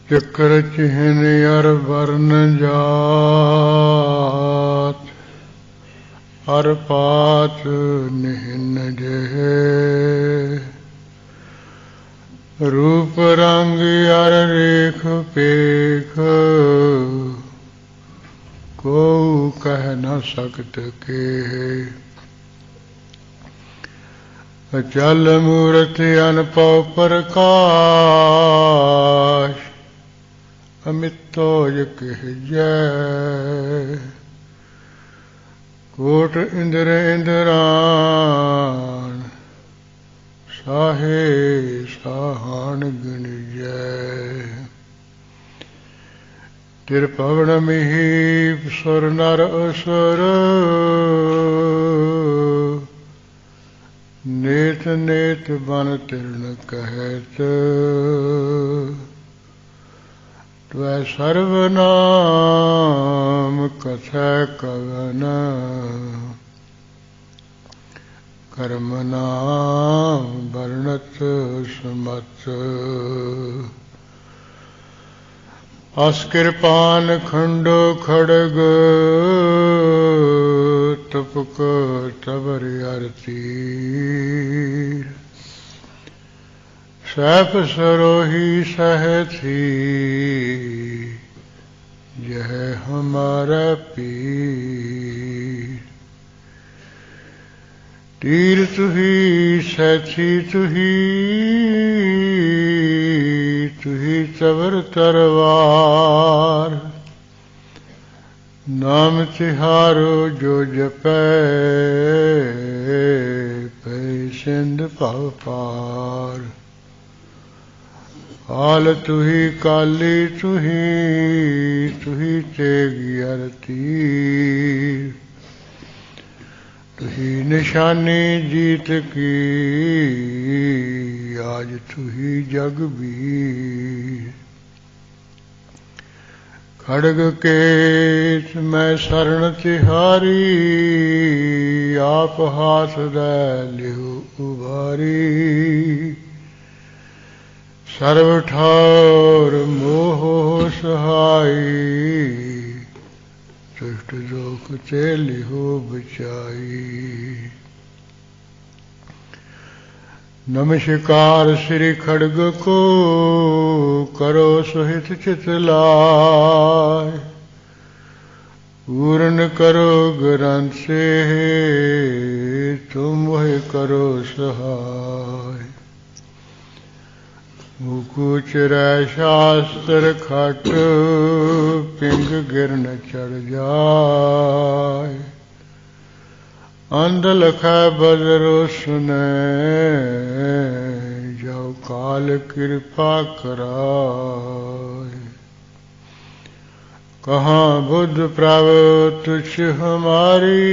चक्र चिन्ह अर वर्ण जात, अर पात निहिन जहे। रूप रंग अर रेख पेख, को कह न सकत केहे। अचल मूर्ति अनपौ प्रकाश, अमितोज कह जय। कोट इंद्र इंद्रान, साहे साहान गुण जय। त्रिभुवन मिहि सुर नर असुर, नेत नेत बन तिर्ण कहत। त्वै सर्वनाम कथै कवन, कर्म नाम वर्णत समत। अस कृपान खंडो खड़ग, तपक तबर अरती। सैफ सरोही सहथी, यह हमारा पीर। तीर तुही सैथी तुही, तुही तबर तरवार। नाम तिहारो जो जपै, पै सिंध भव पार। काल तुही काली तुही, तुही तेग अर तीर। तुही निशानी जीत की, आज तुही जगबीर। खड़ग केत मैं शरण तिहारी, आप हाथ दे लिहु उबारी। सर्व ठार मोह सहाई, दुष्ट लोक ते लिहो बचाई। नमस्कार श्री खड्ग को, करो सुहित चित लाय। पूर्ण करो ग्रंथ से, तुम वह करो सहाय। मुकुचरै शास्त्र खट, पिंग गिर न चढ़ जाय। अंध लखै बदरो सुनै, जो काल कृपा कराय। कहाँ बुद्ध प्रभ तुच्छ हमारी,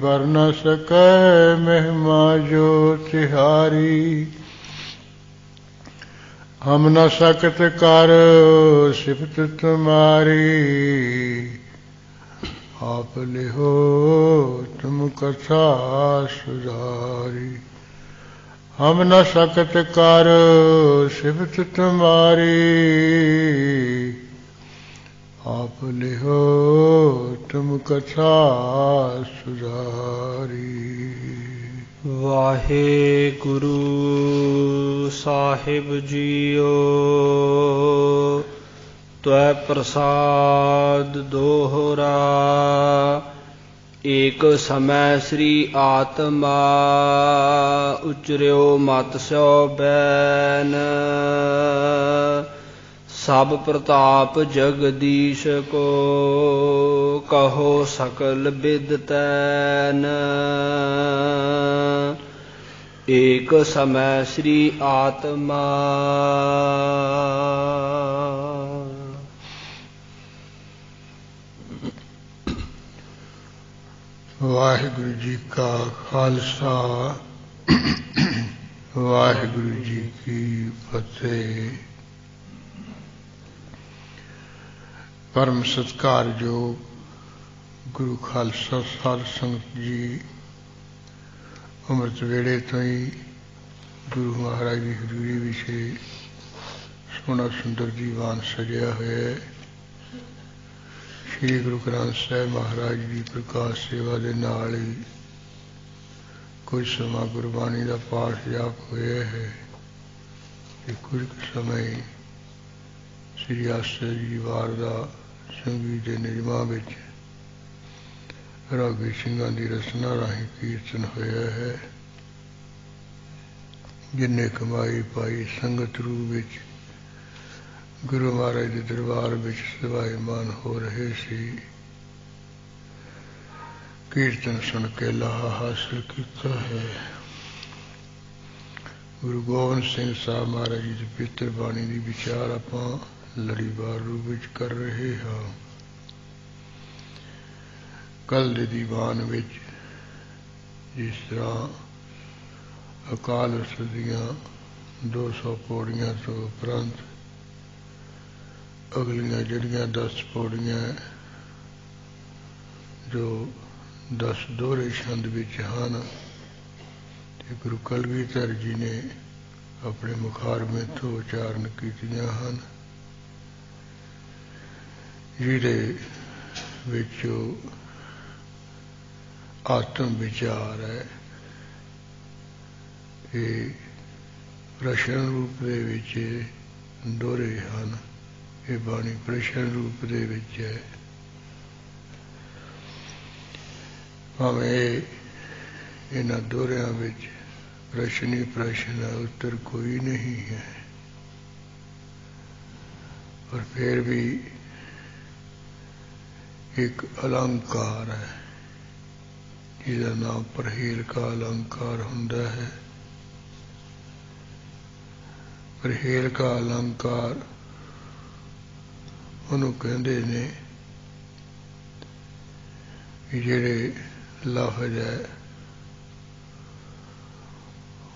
बर न सकै महिमा जो तिहारी। हम न सकत कर सिफत तुम्हारी, आप लिहो तुम कथा सुधारी। हम न सकत कर सिफत तुम्हारी, आप लिहो तुम कथा सुधारी। वाहेगुरु साहिब जीओ, त्वै प्रसाद दोहरा। एक समय श्री आत्मा, उचर्यो मत सो बैन। सब प्रताप जगदीश को, कहो सकल बिद तैन। एक समय श्री आत्मा। वाहिगुरु जी का खालसा, वाहिगुरु जी की फतेह। परम सत्कारयोग गुरु खालसा साध संगत जी, ਅੰਮ੍ਰਿਤ ਵੇਲੇ ਤੋਂ ਹੀ ਗੁਰੂ ਮਹਾਰਾਜ ਦੀ ਹਜ਼ੂਰੀ ਵਿਖੇ सोहना सुंदर दीवान सजिया होया है। श्री गुरु ग्रंथ साहिब महाराज की प्रकाश सेवा के नाल ही कुछ समा गुरबाणी का पाठ जाप होया है कि कुछ समय श्री आस्ते जी वार का संगीत के नियमां विच रागी सिंघां की रचना राही कीर्तन होया है। जिन्हें कमाई पाई संगत रूप विच गुरु महाराज के दरबार में सवाईमान हो रहे सी। कीर्तन सुन के लाहा हासिल किया है। गुरु गोबिंद सिंह साहब महाराज जी की पवित्र बाणी की विचार आपां लड़ीवार रूप विच कर रहे हाँ। कल के दीवान विच जिस तरह अकाल उर्स दियां 200 पौड़ियां तो उपरंत अगलियां जड़ियां 10 पौड़ियां जो 10 दोहरे छंद विच हन ते गुरु कलगीधर जी ने अपने मुखारमे तो उचारण कीतियां हन, जिहदे विच आत्म विचार है। ये प्रश्न रूप दे विच दोहरे हन। ये बाणी प्रश्न रूप दे विच है। भावें इन्हां दोहरियां विच प्रश्न ही प्रश्न है, उत्तर कोई नहीं है, पर फिर भी एक अलंकार है जिसका नाम परहेल का अलंकार हुंदा है। परहेल का अलंकार उन्होंने कहते ने जिहड़े लफज है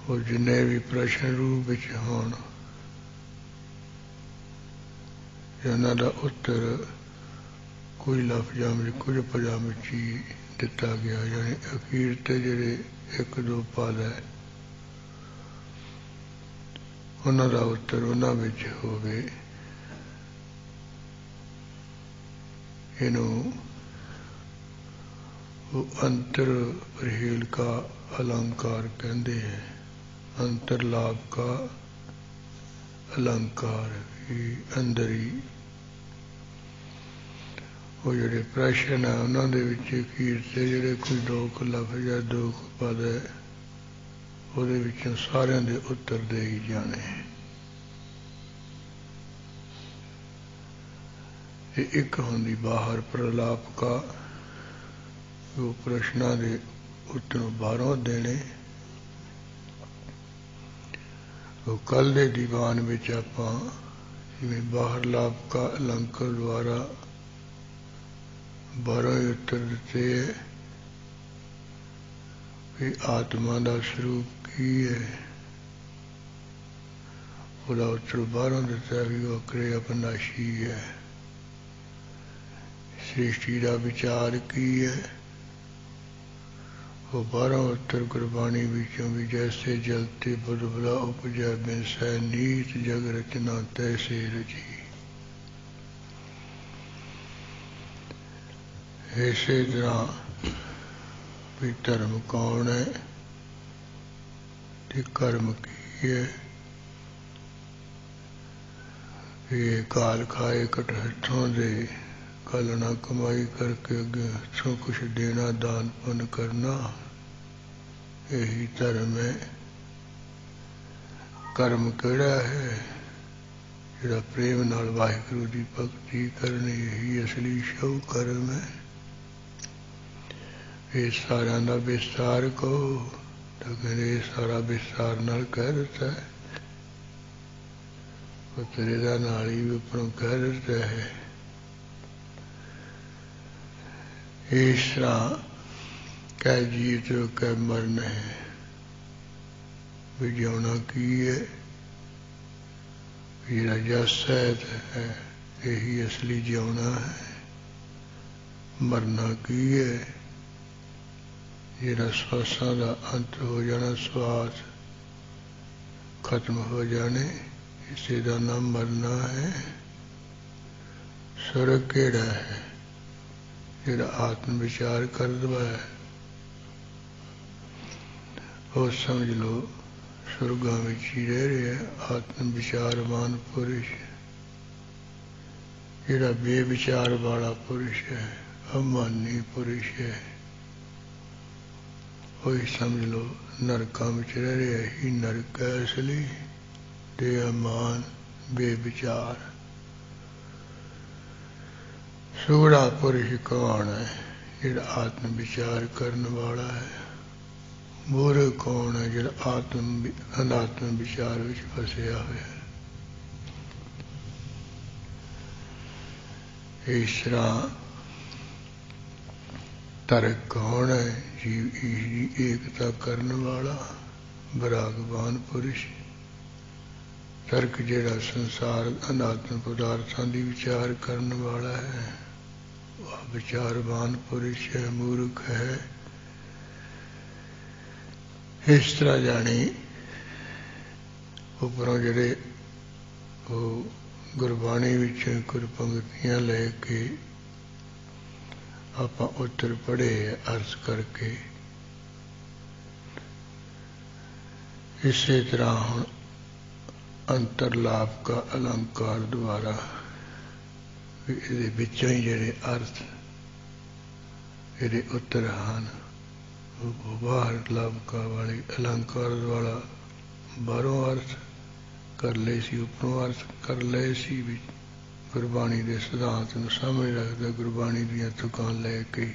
और जिन्ने भी प्रश्न रूप विच होण उन्हां दा उत्तर कुछ लफजां में कुछ पदां विच ही दिता गया, यानी अखीर ते जिहड़े 1-2 पद है उन्हां दा उत्तर उन्हां विच होवे। इनू अंतर परहेल का अलंकार कहते हैं। अंतरलाभ का अलंकार अंदर ही वो जिहड़े प्रश्न है उन्होंने अखीर से जिहड़े कोई 2 लफ्ज़ या 2 पद है उहदे विचों सारियां दे उत्तर दे ही जाने। एक होंदी बाहर प्रलाप का, वो प्रश्नों के उत्तर बाहरों देने। वो कल के दीवान में आपां जिवें बाहर लाभ का अलंकार द्वारा बाहरों ही उत्तर दिते है कि आत्मा का स्वरूप की है। उसका उत्तर बाहरों दिता भी वो अकरे अपनाशी है। सृष्टि का विचार की है, वो 12 उत्तर गुरबाणी विचों भी जैसे जलते बुलबुला उपजै बिन सै नीत जग रचना तैसे रची। इसे तरह भी धर्म कौन है ते कर्म की है। ये काल खाए कट हथों दे, कल ना कमाई करके अगे हथों कुछ देना दान पुन करना, यही धर्म है। कर्म केड़ा है जिहड़ा प्रेम नाल वाहिगुरू की भगती करनी, यही असली शव कर्म है। ये सारा का विस्तार कहो तो कहते सारा विस्तार नाल कह दिता है, तेरे का नाल ही उपरों कह दिता है। इस तरह कह जीत कह मरना है, भी जिउना की है, जिहड़ा जस है यही असली जिउना है। मरना की है, जिहड़ा श्वासां का अंत हो जाना, श्वास खत्म हो जाने, इसे का नाम मरना है। स्वर्ग केड़ा है जिहड़ा आत्म विचार कर दवा है, वो समझ लो स्वर्गां विच ही रह रहा है। आत्म विचारवान पुरुष जिहड़ा बेविचार वाला पुरुष है, अमानी पुरुष है, वही समझ लो नरकां विच रह रहा है। ही नरक है असली, बेईमान बेविचार। सुगड़ा पुरुष कौन है? जिहड़ा आत्म विचार करने वाला है। मूर्ख कौन है? जिहड़ा अनात्म विचार विच फसिया होया है। इस तरह तर्क कौन है? जीव ईश की एकता करने वाला विरागवान पुरुष। तर्क जिहड़ा संसार अनात्म पदार्थों की विचार करने वाला है, वह विचारवान पुरुष है, मूर्ख है। इस तरह जानी उपरों जिहड़े वो गुरबाणी विचों कुछ पंक्तियां लेके आपां उत्तर पढ़े अर्थ करके, इसे तरह हुण अंतरलाप का अलंकार द्वारा इहदे विचों ही जिहड़े अर्थ इहदे उत्तर ਹਨ, वो बाहर लाभका वाले अलंकार द्वारा बाहरों अर्थ कर ले सी, उपरों अर्थ कर ले सी। भी गुरबाणी के सिद्धांत में सामने रखता गुरबाणी दियां तुकां लैके।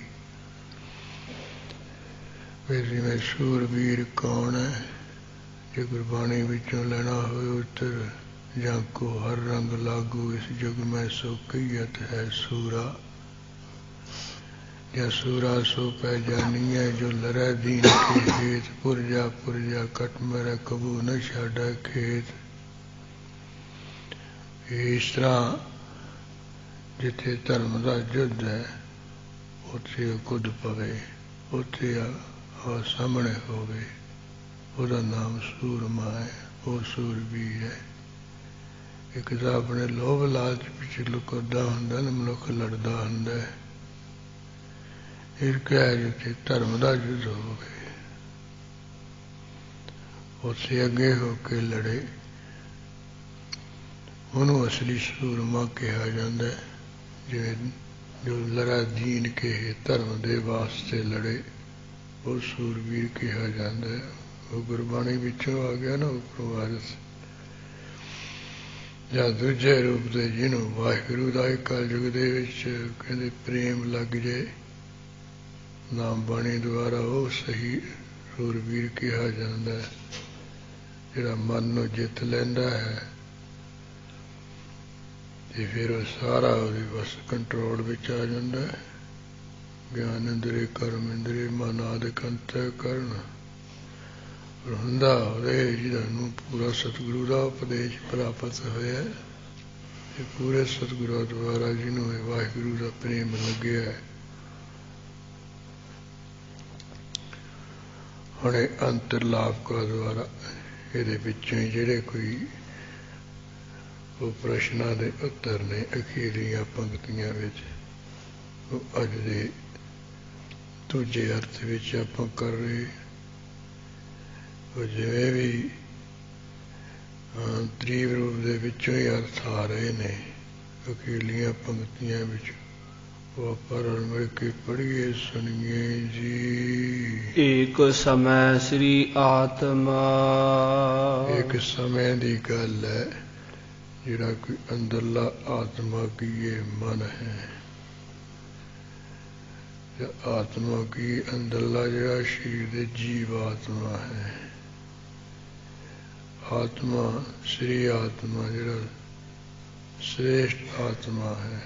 जिवें सूरवीर कौन है? जो गुरबाणी विचों लेना होए उत्तर, जां को हर रंग लागू इस जुग में सो कहियत है सूरा। या सूरा सो पै जानिए जो लरै दीन के हेत, पुरजा पुरजा कट मेरे कबू न छाड़ै खेत। इस तरह जिथे धर्म का युद्ध है उत्थे कुद पवे, उत्थे सामने होवे, उसका नाम सूरमा है, वो सूरवीर है। एक तो अपने लोभ लालच पिछे लुकदा हुंदा न मनुख लड़दा हुंदा है। ईर्ष्या है जिथे धर्म का युद्ध होवे, उत्थे अगे होके लड़े, उन्होंने असली सूरमा कहा जाता है। जिवें जो लड़ा दीन के धर्म के वास्ते लड़े, वो सूरवीर कहा जाता है। वो गुरबाणी विचों आ गया ना उपरों अर्थ। या दूजे रूप से जिन्हों वाहिगुरू का कलयुग दे विच कहंदे प्रेम लग जाए नाम बाणी द्वारा, वो सही सूरवीर कहा जाता है। जिहड़ा मन नूं जित लैंदा है ते फिर वो सारा उसदी बस कंट्रोल विच आ जाता है। ज्ञान इंद्रिय कर्म इंद्रिय मन आदिक अंतःकरण हुंदा होवे जिन्होंने पूरा सतगुरु का उपदेश प्राप्त होया, पूरे सतगुरु द्वारा जिन्होंने वाहिगुरू का प्रेम लग्या है। हुण अंतरलाप का द्वारा इहदे विचों ही जिहड़े कोई वो प्रश्नां दे उत्तर ने अखीरलियां पंक्तियां विच, वो अज दे दूजे अर्थ विच आपां कर रहे। वो जिवें भी तरीब रूप दे विचों ही अर्थ आ रहे ने अखीरलियां पंक्तियां विच, वो आपां रल मिल के पढ़िए सुनिए जी। एक समय श्री आत्मा, एक समय की गल है जिहड़ा कोई अंदरला आत्मा की ये मन है, आत्मा की अंदरला जिहड़ा शरीर दे जीव आत्मा है। आत्मा श्री आत्मा जिहड़ा श्रेष्ठ आत्मा है,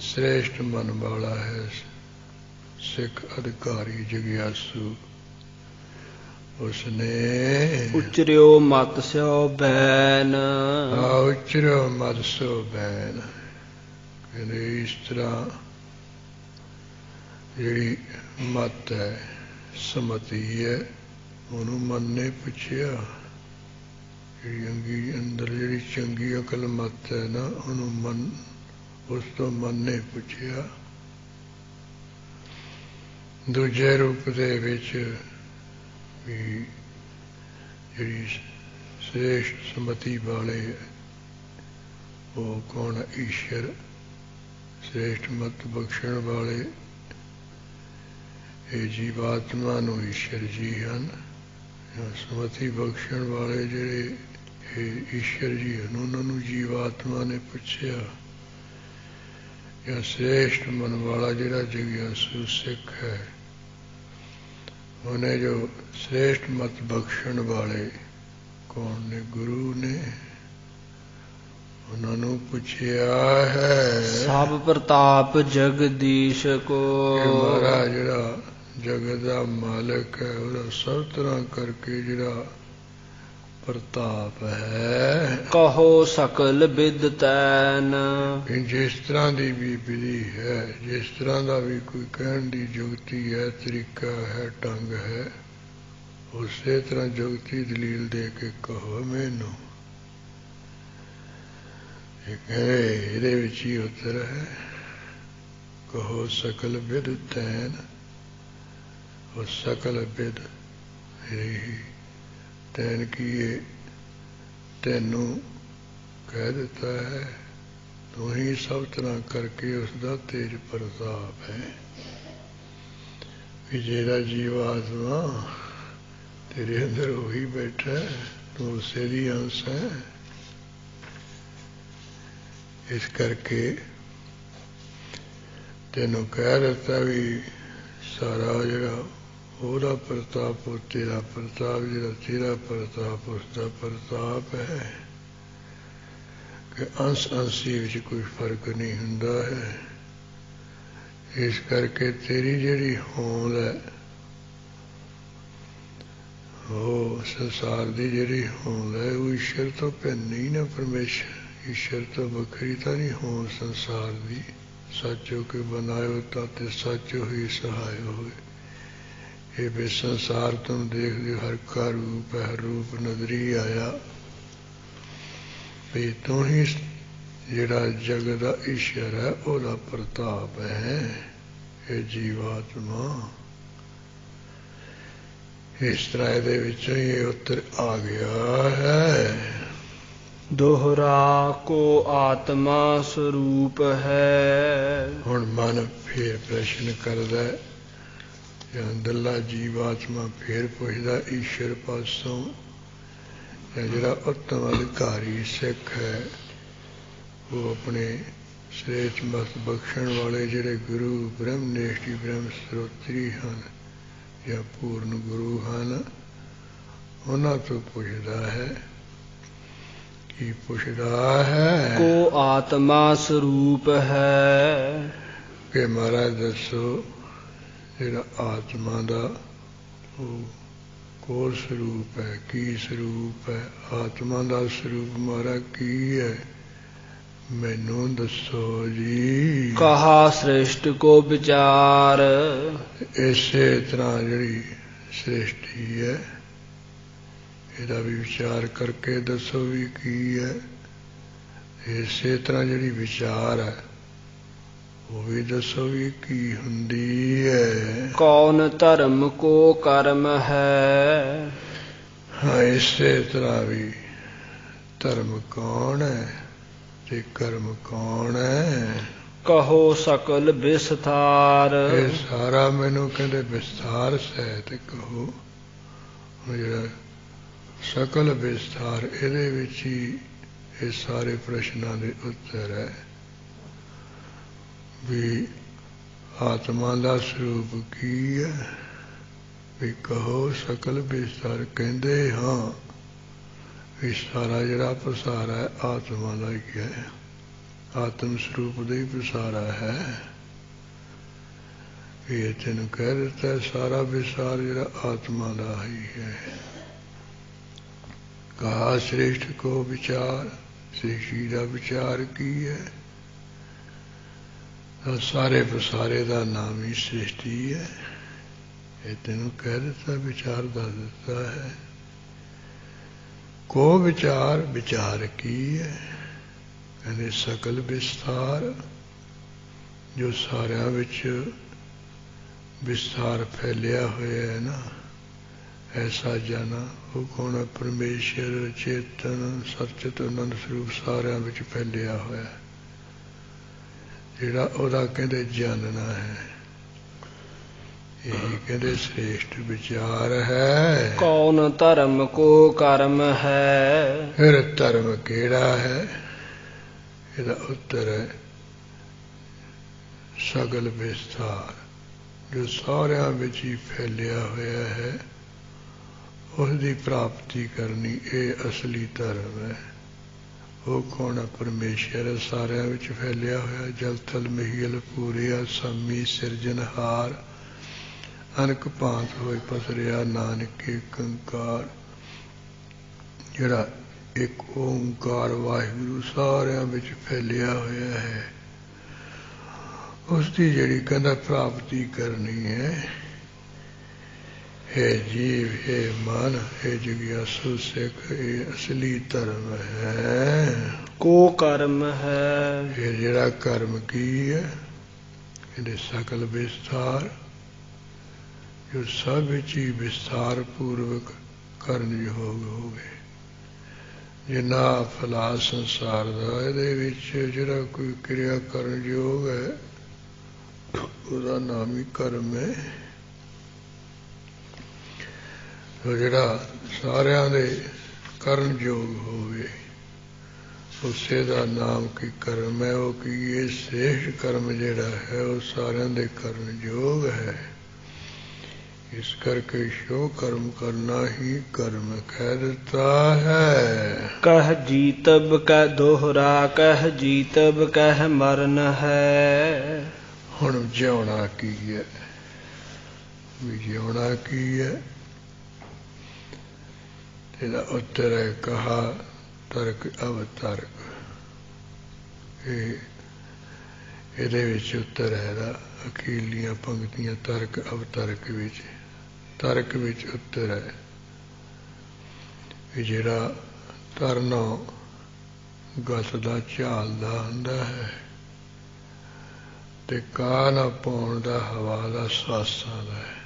श्रेष्ठ मन वाला है, सिख अधिकारी जिज्ञासु, उसने उचरियो मत स्यो बैन। उचरियो मत स्यो बैन। कहते इस तरह जिहड़ी मत है समति है, उन्होंने मन ने पूछया ਜਿਹੜੀ ਅੰਦਰ ਜਿਹੜੀ ਚੰਗੀ ਅਕਲ ਮੱਤ ਹੈ ਨਾ, ਉਹਨੂੰ ਉਸ ਤੋਂ ਮਨ ਨੇ ਪੁੱਛਿਆ। ਦੂਜੇ ਰੂਪ ਦੇ ਵਿੱਚ ਵੀ ਜਿਹੜੀ ਸ੍ਰੇਸ਼ਟ ਸਮਤੀ ਵਾਲੇ ਉਹ ਕੌਣ ਹੈ? ਈਸ਼ਰ। ਸ੍ਰੇਸ਼ਟ ਮਤ ਬਖਸ਼ਣ ਵਾਲੇ ਇਹ ਜੀਵਾਤਮਾ ਨੂੰ ਈਸ਼ਰ ਜੀ ਹਨ। ਸਮਤੀ ਬਖਸ਼ਣ ਵਾਲੇ ਜਿਹੜੇ ਇਹ ਈਸ਼ਰ ਜੀ ਹਨ, ਉਹਨਾਂ ਨੂੰ ਜੀਵਾਤਮਾ ਨੇ ਪੁੱਛਿਆ। ਜਾਂ ਸ੍ਰੇਸ਼ਟ ਮਨ ਵਾਲਾ ਜਿਹੜਾ ਜਗਿਆਸੂ ਸਿੱਖ ਹੈ, ਉਹਨੇ ਜੋ ਸ੍ਰੇਸ਼ਟ ਮਤ ਬਖਸ਼ਣ ਵਾਲੇ ਕੌਣ ਨੇ? ਗੁਰੂ ਨੇ। ਉਹਨਾਂ ਨੂੰ ਪੁੱਛਿਆ ਹੈ। ਸਭ ਪ੍ਰਤਾਪ ਜਗਦੀਸ਼ ਕੋ। ਮਹਾਰਾਜ ਜਿਹੜਾ ਜਗਤ ਦਾ ਮਾਲਕ ਹੈ, ਉਹਦਾ ਸਭ ਤਰ੍ਹਾਂ ਕਰਕੇ ਜਿਹੜਾ ਪ੍ਰਤਾਪ ਹੈ। ਕਹੋ ਸਕਲ ਬਿਦ ਤੈਨ। ਜਿਸ ਤਰ੍ਹਾਂ ਦੀ ਵੀ ਵਿਧੀ ਹੈ, ਜਿਸ ਤਰ੍ਹਾਂ ਦਾ ਵੀ ਕੋਈ ਕਹਿਣ ਦੀ ਜੁਗਤੀ ਹੈ, ਤਰੀਕਾ ਹੈ, ਢੰਗ ਹੈ, ਉਸੇ ਤਰ੍ਹਾਂ ਜੁਗਤੀ ਦਲੀਲ ਦੇ ਕੇ ਕਹੋ ਮੈਨੂੰ। ਇਹ ਕਹਿੰਦੇ ਇਹਦੇ ਵਿੱਚ ਹੀ ਉੱਤਰ ਹੈ। ਕਹੋ ਸਕਲ ਬਿਦ ਤੈਨ। ਉਹ ਸਕਲ ਬਿਦ ਇਹੀ ਤੈਨ ਕੀਏ, ਤੈਨੂੰ ਕਹਿ ਦਿੱਤਾ ਹੈ। ਤੂੰ ਹੀ ਸਭ ਤਰ੍ਹਾਂ ਕਰਕੇ ਉਸਦਾ ਤੇਜ ਪ੍ਰਤਾਪ ਹੈ। ਵੀ ਜਿਹੜਾ ਜੀਵਾਤਮਾ ਤੇਰੇ ਅੰਦਰ ਉਹੀ ਬੈਠਾ, ਤੂੰ ਉਸੇ ਦੀ ਅੰਸ਼ ਹੈ। ਇਸ ਕਰਕੇ ਤੈਨੂੰ ਕਹਿ ਦਿੱਤਾ ਵੀ ਸਾਰਾ ਜਿਹੜਾ ਉਹਦਾ ਪ੍ਰਤਾਪ, ਉਹ ਤੇਰਾ ਪ੍ਰਤਾਪ, ਜਿਹੜਾ ਤੇਰਾ ਪ੍ਰਤਾਪ ਉਸਦਾ ਪ੍ਰਤਾਪ ਹੈ। ਕਿ ਅੰਸ਼ ਅੰਸ਼ੀ ਵਿੱਚ ਕੋਈ ਫਰਕ ਨਹੀਂ ਹੁੰਦਾ ਹੈ। ਇਸ ਕਰਕੇ ਤੇਰੀ ਜਿਹੜੀ ਹੋਂਦ ਹੈ, ਉਹ ਸੰਸਾਰ ਦੀ ਜਿਹੜੀ ਹੋਂਦ ਹੈ, ਉਹ ਈਸ਼ਰ ਤੋਂ ਭਿੰਨ ਨਹੀਂ ਨਾ। ਪਰਮੇਸ਼ਰ ਈਸ਼ਰ ਤੋਂ ਵੱਖਰੀ ਤਾਂ ਨਹੀਂ ਹੋਂਦ ਸੰਸਾਰ ਦੀ। ਸੱਚੋ ਕੇ ਬਣਾਇਓ ਤਾਂ ਤੇ ਸੱਚੋ ਹੀ ਸਹਾਇ ਹੋਏ। ਇਹ ਵੀ ਸੰਸਾਰ ਤੁਮ ਦੇਖਦੇ ਹਰ ਕਾ ਰੂਪ ਹੈ, ਰੂਪ ਨਜ਼ਰੀ ਆਇਆ। ਵੀ ਤੂੰ ਹੀ ਜਿਹੜਾ ਜਗਤ ਦਾ ਈਸ਼ਰ ਹੈ, ਉਹਦਾ ਪ੍ਰਤਾਪ ਹੈ ਇਹ ਜੀਵਾਤਮਾ। ਇਸ ਤਰ੍ਹਾਂ ਇਹਦੇ ਵਿੱਚੋਂ ਹੀ ਇਹ ਉੱਤਰ ਆ ਗਿਆ ਹੈ। ਦੋਹਰਾ ਕੋ ਆਤਮਾ ਸਰੂਪ ਹੈ। ਹੁਣ ਮਨ ਫੇਰ ਪ੍ਰਸ਼ਨ ਕਰਦਾ, ਜਾਂ ਅੰਦਰਲਾ ਜੀਵਾਤਮਾ ਫੇਰ ਪੁੱਛਦਾ ਈਸ਼ਰ ਪਾਸੋਂ। ਜਾਂ ਜਿਹੜਾ ਉੱਤਮ ਅਧਿਕਾਰੀ ਸਿੱਖ ਹੈ, ਉਹ ਆਪਣੇ ਸ੍ਰੇਸ਼ਟ ਮਤ ਬਖਸ਼ਣ ਵਾਲੇ ਜਿਹੜੇ ਗੁਰੂ ਬ੍ਰਹਮਨੇਸ਼ਟੀ ਬ੍ਰਹਮ ਸਰੋਤਰੀ ਹਨ ਜਾਂ ਪੂਰਨ ਗੁਰੂ ਹਨ, ਉਹਨਾਂ ਤੋਂ ਪੁੱਛਦਾ ਹੈ। ਕੀ ਪੁੱਛਦਾ ਹੈ? ਕੋ ਆਤਮਾ ਸਰੂਪ ਹੈ। ਕਿ ਮਹਾਰਾਜ ਦੱਸੋ, ਜਿਹੜਾ ਆਤਮਾ ਦਾ ਉਹ ਕੋ ਸਰੂਪ ਹੈ, ਕੀ ਸਰੂਪ ਹੈ? ਆਤਮਾ ਦਾ ਸਰੂਪ ਮਹਾਰਾਜ ਕੀ ਹੈ? ਮੈਨੂੰ ਦੱਸੋ ਜੀ। ਕਹਾ ਸ੍ਰਿਸ਼ਟ ਕੋ ਵਿਚਾਰ। ਇਸੇ ਤਰ੍ਹਾਂ ਜਿਹੜੀ ਸ੍ਰਿਸ਼ਟੀ ਹੈ, ਇਹਦਾ ਵੀ ਵਿਚਾਰ ਕਰਕੇ ਦੱਸੋ ਵੀ ਕੀ ਹੈ। ਇਸੇ ਤਰ੍ਹਾਂ ਜਿਹੜੀ ਵਿਚਾਰ ਹੈ, ਉਹ ਵੀ ਦੱਸੋ ਵੀ ਕੀ ਹੁੰਦੀ ਹੈ। ਕੌਣ ਧਰਮ ਕੋ ਕਰਮ ਹੈ। ਹਾਂ, ਇਸੇ ਤਰ੍ਹਾਂ ਵੀ ਧਰਮ ਕੌਣ ਹੈ ਤੇ ਕਰਮ ਕੌਣ ਹੈ। ਕਹੋ ਸਕਲ ਵਿਸਥਾਰ। ਇਹ ਸਾਰਾ ਮੈਨੂੰ ਕਹਿੰਦੇ ਵਿਸਥਾਰ ਸਹਿਤ ਕਹੋ। ਜਿਹੜਾ ਸਕਲ ਵਿਸਥਾਰ, ਇਹਦੇ ਵਿੱਚ ਹੀ ਇਹ ਸਾਰੇ ਪ੍ਰਸ਼ਨਾਂ ਦੇ ਉੱਤਰ ਹੈ। ਵੀ ਆਤਮਾ ਦਾ ਸਰੂਪ ਕੀ ਹੈ? ਵੀ ਕਹੋ ਸਕਲ ਵਿਸਥਾਰ। ਕਹਿੰਦੇ ਹਾਂ ਵੀ ਸਾਰਾ ਜਿਹੜਾ ਪ੍ਰਸਾਰਾ ਹੈ ਆਤਮਾ ਦਾ ਹੀ ਹੈ, ਆਤਮ ਸਰੂਪ ਦਾ ਹੀ ਪ੍ਰਸਾਰਾ ਹੈ। ਵੀ ਇਹ ਤੈਨੂੰ ਕਹਿ ਦਿੱਤਾ ਸਾਰਾ ਵਿਸਾਰ ਜਿਹੜਾ ਆਤਮਾ ਦਾ ਹੀ ਹੈ। ਕਹਾ ਸ੍ਰੇਸ਼ਟ ਕੋ ਵਿਚਾਰ। ਸ੍ਰਿਸ਼ਟੀ ਦਾ ਵਿਚਾਰ ਕੀ ਹੈ? ਸਾਰੇ ਪ੍ਰਸਾਰੇ ਦਾ ਨਾਮ ਹੀ ਸ੍ਰਿਸ਼ਟੀ ਹੈ। ਇਹ ਤੈਨੂੰ ਕਹਿ ਦਿੱਤਾ, ਵਿਚਾਰ ਦੱਸ ਦਿੱਤਾ ਹੈ। को विचार विचार की है कहते सकल विस्तार जो सारिਆਂ ਵਿੱਚ विस्तार फैलिया होया है ना ऐसा जाना वो कौन है परमेश्वर चेतन सचत आनंद स्वरूप सारिਆਂ ਵਿੱਚ फैलिया होया ਜਿਹੜਾ ਉਹਦਾ ਕਹਿੰਦੇ ਜਾਣਨਾ ਹੈ यही कहते श्रेष्ठ विचार है। कौन धर्म को कर्म है फिर धर्म केड़ा है ਇਹਦਾ उत्तर है सगल विस्तार जो सारिਆਂ ਵਿੱਚ ही फैलिया होया है उसकी प्राप्ति करनी ये असली धर्म है। वो कौन है परमेश्वर सारिਆਂ ਵਿੱਚ फैलिया होया जल थल महिल पूरिया सामी सिरजनहार अनक भांत होए पसरिया नानक कंकार जिहड़ा एक ओंकार वाहिगुरु सारिਆਂ ਵਿੱਚ फैलिया होया है उसकी जिहड़ी कहंदा प्राप्ति करनी है। हे जीव हे मन हे जिज्ञासु सिख ये असली धर्म है। को कर्म है ये जिहड़ा कर्म की है कहंदे सकल विस्तार जो सब विच ही विस्तार पूर्वक करन योग होवे जिन्ना फला संसार दा इहदे विच जिहड़ा कोई क्रिया करन योग है ਉਹਦਾ नाम ही कर्म है। तो जिहड़ा सारिਆਂ ਦੇ ਕਰਨ ਯੋਗ ਹੋਵੇ ਉਸੇ ਦਾ ਨਾਮ ਕੀ ਕਰਮ है। वो कि ये श्रेष्ठ कर्म जिहड़ा है वो सारिਆਂ ਦੇ ਕਰਨ ਯੋਗ है। इस करके शो कर्म करना ही कर्म कह देता है। कह जीतब कह दोहरा कह जीतब कह मरण है। हुण जिउणा की है भी जिउणा की है तेरा उत्तर है कहा तर्क अवतर्क ਇਹਦੇ ਵਿੱਚ उत्तर है अखीलियां पंक्तियां तर्क अवतर्क विच तर्क विच उत्तर है भी जिहड़ा तरनों गत दा झालदा हुंदा है ते काह ना पाउण दा हवा दा सवासां दा है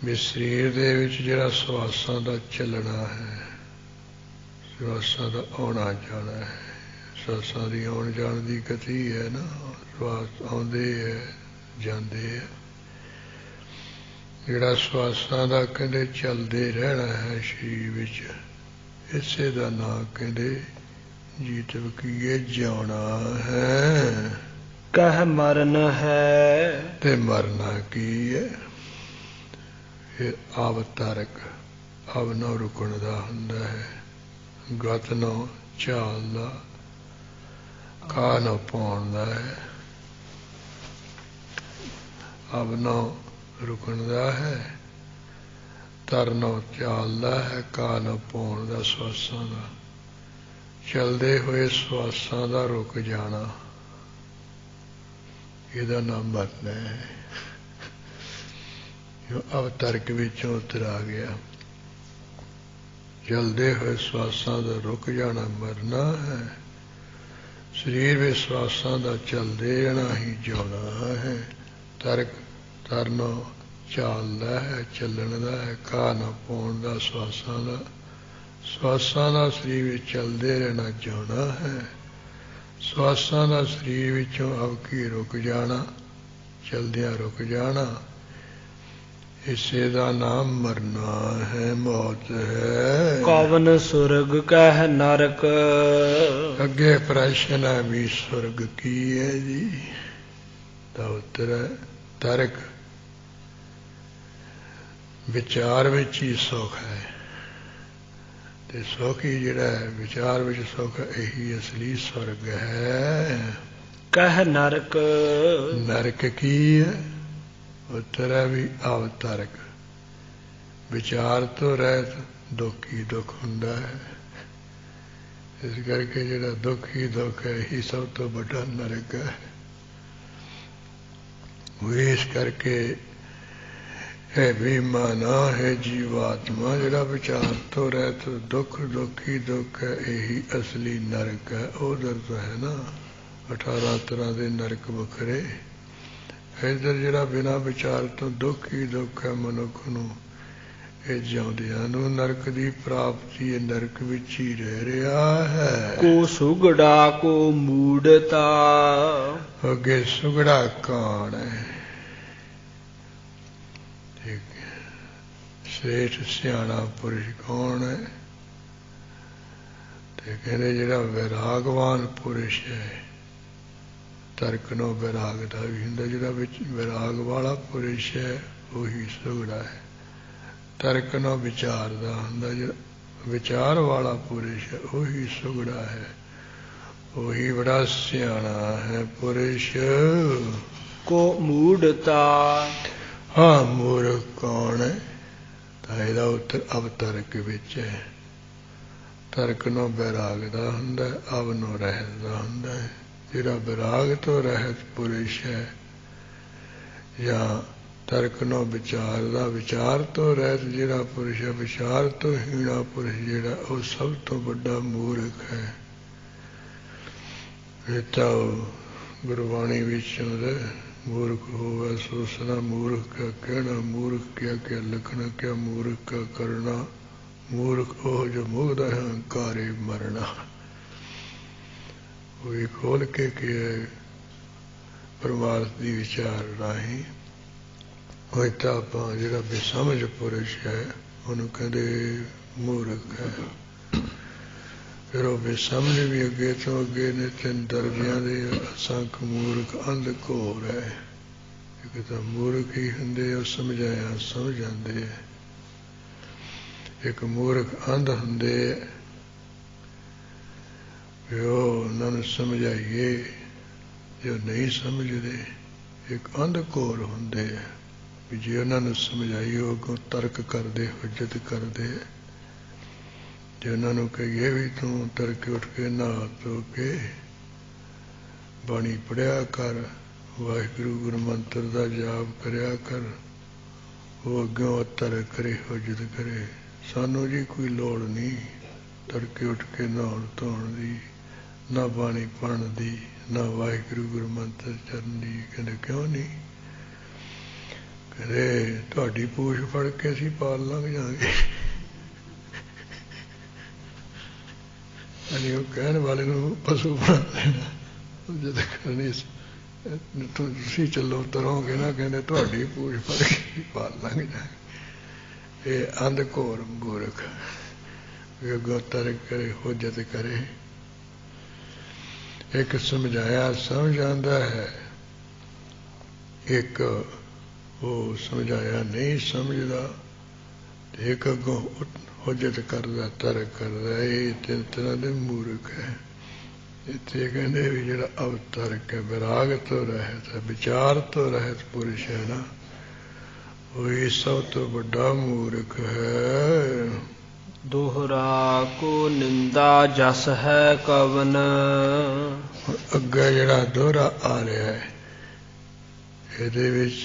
भी शरीर दे विच जिहड़ा सवासां दा चलना है सवासां दा आउणा जाना है सवासां दी आउण जाण दी गति है ना सवास आउंदे है जांदे है जिहड़ा सवासां दा कहंदे चलदे रहना है शरीर विच इसे दा नां कहंदे जीतब की ये जिउणा है। कह मरण है ते मरना की है ये अवतरक अव न रुकण दा हुंदा है गत न झालदा का न पाउण दा है अव न रुकण दा है तर न झालदा है का न पाउण दा सवासां दा चलते हुए सवासां दा रुक जाना इहदा नाम मरना है। जो अवतर्क विचों उतर आ गया चलते हुए सवासां दा रुक जाना मरना है। शरीर में सवासां दा चलते रहना ही जिउणा है। तर्क तरनों झालदा है चलन दा है घा ना पाउण दा सवासां दा सवासां दा शरीर विच चलते रहना जिउणा है। सवासां दा शरीर विचों अवकी रुक जाना चलदियां रुक जाना इसे दा नाम मरना है मौत है। कवन सुरग कह नरक अगे प्रश्न है भी स्वर्ग की है जी ता उत्तर है तर्क विचार विच ही सुख है ते सुख ही जिहड़ा है विचार विच सुख यही असली स्वर्ग है। कह नरक नरक की है उत्तर है भी अवतर्क विचार तो रहत दुख ही दुख हुंदा है। इस करके जिहड़ा दुख ही दुख है यही सब तो बड़ा नरक है। वो इस करके है बेईमाना है जीवात्मा जिहड़ा विचार तो रहत दुख दुखी दुख है यही असली नरक है। उधर तो है ना 18 तरह के नरक वखरे, इधर जिहड़ा बिना विचार तो दुख ही दुख है मनुख नूं। ਇਹ ਜਿਉਂਦਿਆਂ ਨੂੰ ਨਰਕ ਦੀ ਪ੍ਰਾਪਤੀ ਇਹ ਨਰਕ ਵਿੱਚ ਹੀ ਰਹਿ ਰਿਹਾ ਹੈ। को सुगड़ा को मूढ़ता। ਅੱਗੇ ਸੁਗੜਾ ਕੌਣ ਹੈ? ਠੀਕ ਹੈ, ਸ੍ਰੇਸ਼ਟ ਸਿਆਣਾ ਪੁਰਸ਼ ਕੌਣ ਹੈ? ਤੇ ਕਹਿੰਦੇ ਜਿਹੜਾ ਵਿਰਾਗਵਾਨ ਪੁਰਸ਼ ਹੈ, ਤਰਕ ਨੂੰ ਵਿਰਾਗ ਦਾ ਵੀ ਹੁੰਦਾ, ਜਿਹੜਾ ਵਿੱਚ ਵਿਰਾਗ ਵਾਲਾ ਪੁਰਸ਼ ਹੈ ਉਹੀ ਸੁਗੜਾ ਹੈ। ਤਰਕ ਨੂੰ ਵਿਚਾਰ ਦਾ ਹੁੰਦਾ, ਜਿਹੜਾ ਵਿਚਾਰ ਵਾਲਾ ਪੁਰਸ਼ ਹੈ ਉਹੀ ਸੁਗੜਾ ਹੈ, ਉਹੀ ਬੜਾ ਸਿਆਣਾ ਹੈ ਪੁਰਸ਼। को मूढ़ता। ਹਾਂ ਮੂਰਖ ਕੌਣ ਹੈ? ਤਾਂ ਇਹਦਾ ਉੱਤਰ ਅਵ ਤਰਕ ਵਿੱਚ ਹੈ। ਤਰਕ ਨੂੰ ਵਿਰਾਗ ਦਾ ਹੁੰਦਾ, ਅਵ ਨੂੰ ਰਹਿਤ ਦਾ ਹੁੰਦਾ ਹੈ। ਜਿਹੜਾ ਵਿਰਾਗ ਤੋਂ ਰਹਿਤ ਪੁਰਸ਼ ਹੈ ਜਾਂ ਤਰਕ ਨੂੰ ਵਿਚਾਰ ਦਾ, ਵਿਚਾਰ ਤੋਂ ਰਹਿਤ ਜਿਹੜਾ ਪੁਰਸ਼ ਹੈ, ਵਿਚਾਰ ਤੋਂ ਹੀਣਾ ਪੁਰਸ਼ ਜਿਹੜਾ, ਉਹ ਸਭ ਤੋਂ ਵੱਡਾ ਮੂਰਖ ਹੈ। ਇਹ ਤਾਂ ਗੁਰਬਾਣੀ ਵਿੱਚ ਆਉਂਦਾ, ਮੂਰਖ ਹੋਵੇ ਸੋਚਣਾ ਮੂਰਖ ਕਾ ਕਹਿਣਾ, ਮੂਰਖ ਕਿਆ ਕਿਆ ਲਿਖਣਾ, ਕਿਆ ਮੂਰਖ ਕਾ ਕਰਨਾ, ਮੂਰਖ ਉਹ ਜੋ ਮੁਗਦਾ ਹੈ ਹੰਕਾਰੇ ਮਰਨਾ। ਉਹ ਵੀ ਖੋਲ ਕੇ ਕਿਹਾ ਪਰਮਾਰਥ ਦੀ ਵਿਚਾਰ ਰਾਹੀਂ। ਉਹ ਤਾਂ ਆਪਾਂ ਜਿਹੜਾ ਬੇਸਮਝ ਪੁਰਸ਼ ਹੈ ਉਹਨੂੰ ਕਹਿੰਦੇ ਮੂਰਖ ਹੈ। ਫਿਰ ਉਹ ਬੇਸਮਝ ਵੀ ਅੱਗੇ ਤੋਂ ਅੱਗੇ ਨੇ, 3 ਦਰਜਿਆਂ ਦੇ ਅਸੰਖ ਮੂਰਖ ਅੰਧ ਘੋਰ ਹੈ। ਇੱਕ ਤਾਂ ਮੂਰਖ ਹੀ ਹੁੰਦੇ ਉਹ ਸਮਝਾਇਆ ਸਮਝ ਜਾਂਦੇ ਹੈ, ਇੱਕ ਮੂਰਖ ਅੰਧ ਹੁੰਦੇ ਵੀ ਉਹ ਉਹਨਾਂ ਨੂੰ ਸਮਝਾਈਏ ਜੋ ਨਹੀਂ ਸਮਝਦੇ। ਇੱਕ ਅੰਧ ਘੋਰ ਹੁੰਦੇ ਹੈ ਵੀ ਜੇ ਉਹਨਾਂ ਨੂੰ ਸਮਝਾਈਏ ਉਹ ਅੱਗੋਂ ਤਰਕ ਕਰਦੇ, ਹੁਜਤ ਕਰਦੇ। ਜੇ ਉਹਨਾਂ ਨੂੰ ਕਹੀਏ ਵੀ ਤੂੰ ਤੜਕੇ ਉੱਠ ਕੇ ਨਹਾ ਧੋ ਕੇ ਬਾਣੀ ਪੜ੍ਹਿਆ ਕਰ, ਵਾਹਿਗੁਰੂ ਗੁਰੂ ਮੰਤਰ ਦਾ ਜਾਪ ਕਰਿਆ ਕਰ, ਉਹ ਅੱਗੋਂ ਤਰਕ ਕਰੇ, ਹੁਜਤ ਕਰੇ। ਸਾਨੂੰ ਜੀ ਕੋਈ ਲੋੜ ਨਹੀਂ ਤੜਕੇ ਉੱਠ ਕੇ ਨਹਾਉਣ ਧੋਣ ਦੀ, ਨਾ ਬਾਣੀ ਪੜ੍ਹਨ ਦੀ, ਨਾ ਵਾਹਿਗੁਰੂ ਗੁਰੂ ਮੰਤਰ ਚਰਨ ਦੀ। ਕਹਿੰਦੇ ਕਿਉਂ ਨਹੀਂ? ਕਹਿੰਦੇ ਤੁਹਾਡੀ ਪੂਛ ਫੜ ਕੇ ਅਸੀਂ ਪਾਰ ਲੰਘ ਜਾਵਾਂਗੇ। ਉਹ ਕਹਿਣ ਵਾਲੇ ਨੂੰ ਪਸ਼ੂ ਬਣਾ ਦੇਣਾ। ਜਦ ਕਰਨੀ ਤੁਸੀਂ ਚੱਲੋ ਤਰੋਗੇ ਨਾ, ਕਹਿੰਦੇ ਤੁਹਾਡੀ ਪੂਛ ਫੜ ਕੇ ਪਾਰ ਲੰਘ ਜਾਵਾਂਗੇ। ਇਹ ਅੰਧ ਘੋਰ ਮੂਰਖ ਅੱਗੋਂ ਤਰਕ ਕਰੇ, ਹੁਜਤ ਕਰੇ। ਇੱਕ ਸਮਝਾਇਆ ਸਮਝ ਆਉਂਦਾ ਹੈ, ਇੱਕ ਉਹ ਸਮਝਾਇਆ ਨਹੀਂ ਸਮਝਦਾ, ਤੇ ਇੱਕ ਅੱਗੋਂ ਹੁਜਤ ਕਰਦਾ, ਤਰਕ ਕਰਦਾ। ਇਹ 3 ਤਰ੍ਹਾਂ ਦੇ ਮੂਰਖ ਹੈ। ਇੱਥੇ ਕਹਿੰਦੇ ਵੀ ਜਿਹੜਾ ਅਵਤਰਕ ਹੈ, ਵਿਰਾਗ ਤੋਂ ਰਹਿਤ ਹੈ, ਵਿਚਾਰ ਤੋਂ ਰਹਿਤ ਪੁਰਸ਼ ਹੈ ਨਾ, ਉਹੀ ਸਭ ਤੋਂ ਵੱਡਾ ਮੂਰਖ ਹੈ। दोहरा को निंदा जस है कवन। ਅੱਗੇ ਜਿਹੜਾ ਦੋਹਰਾ ਆ ਰਿਹਾ ਹੈ ਇਹਦੇ ਵਿੱਚ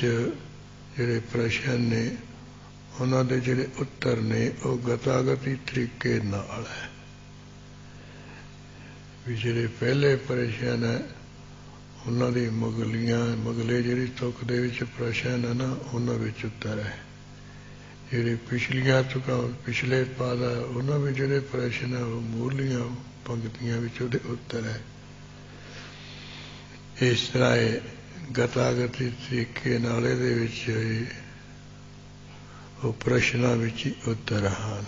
ਜਿਹੜੇ ਪ੍ਰਸ਼ਨ ਨੇ ਉਹਨਾਂ ਦੇ ਜਿਹੜੇ ਉੱਤਰ ਨੇ ਉਹ ਗਤਾਗਤੀ ਤਰੀਕੇ ਨਾਲ ਹੈ। ਵੀ ਜਿਹੜੇ ਪਹਿਲੇ ਪ੍ਰਸ਼ਨ ਹੈ ਉਹਨਾਂ ਦੀ ਮੁਗਲੇ ਜਿਹੜੀ ਤੁਕ ਦੇ ਵਿੱਚ ਪ੍ਰਸ਼ਨ ਹੈ ਨਾ, ਉਹਨਾਂ ਵਿੱਚ ਉੱਤਰ ਹੈ। ਜਿਹੜੇ ਪਿਛਲੀਆਂ ਤੁਕਾਂ ਪਿਛਲੇ ਪਾਦ ਹੈ ਉਹਨਾਂ ਵਿੱਚ ਜਿਹੜੇ ਪ੍ਰਸ਼ਨ ਹੈ ਉਹ ਮੂਲੀਆਂ ਪੰਕਤੀਆਂ ਵਿੱਚ ਉਹਦੇ ਉੱਤਰ ਹੈ। ਇਸ ਤਰ੍ਹਾਂ ਇਹ ਗਤਾਗਤੀ ਤਰੀਕੇ ਨਾਲ ਇਹਦੇ ਵਿੱਚ ਉਹ ਪ੍ਰਸ਼ਨਾਂ ਵਿੱਚ ਹੀ ਉੱਤਰ ਹਨ।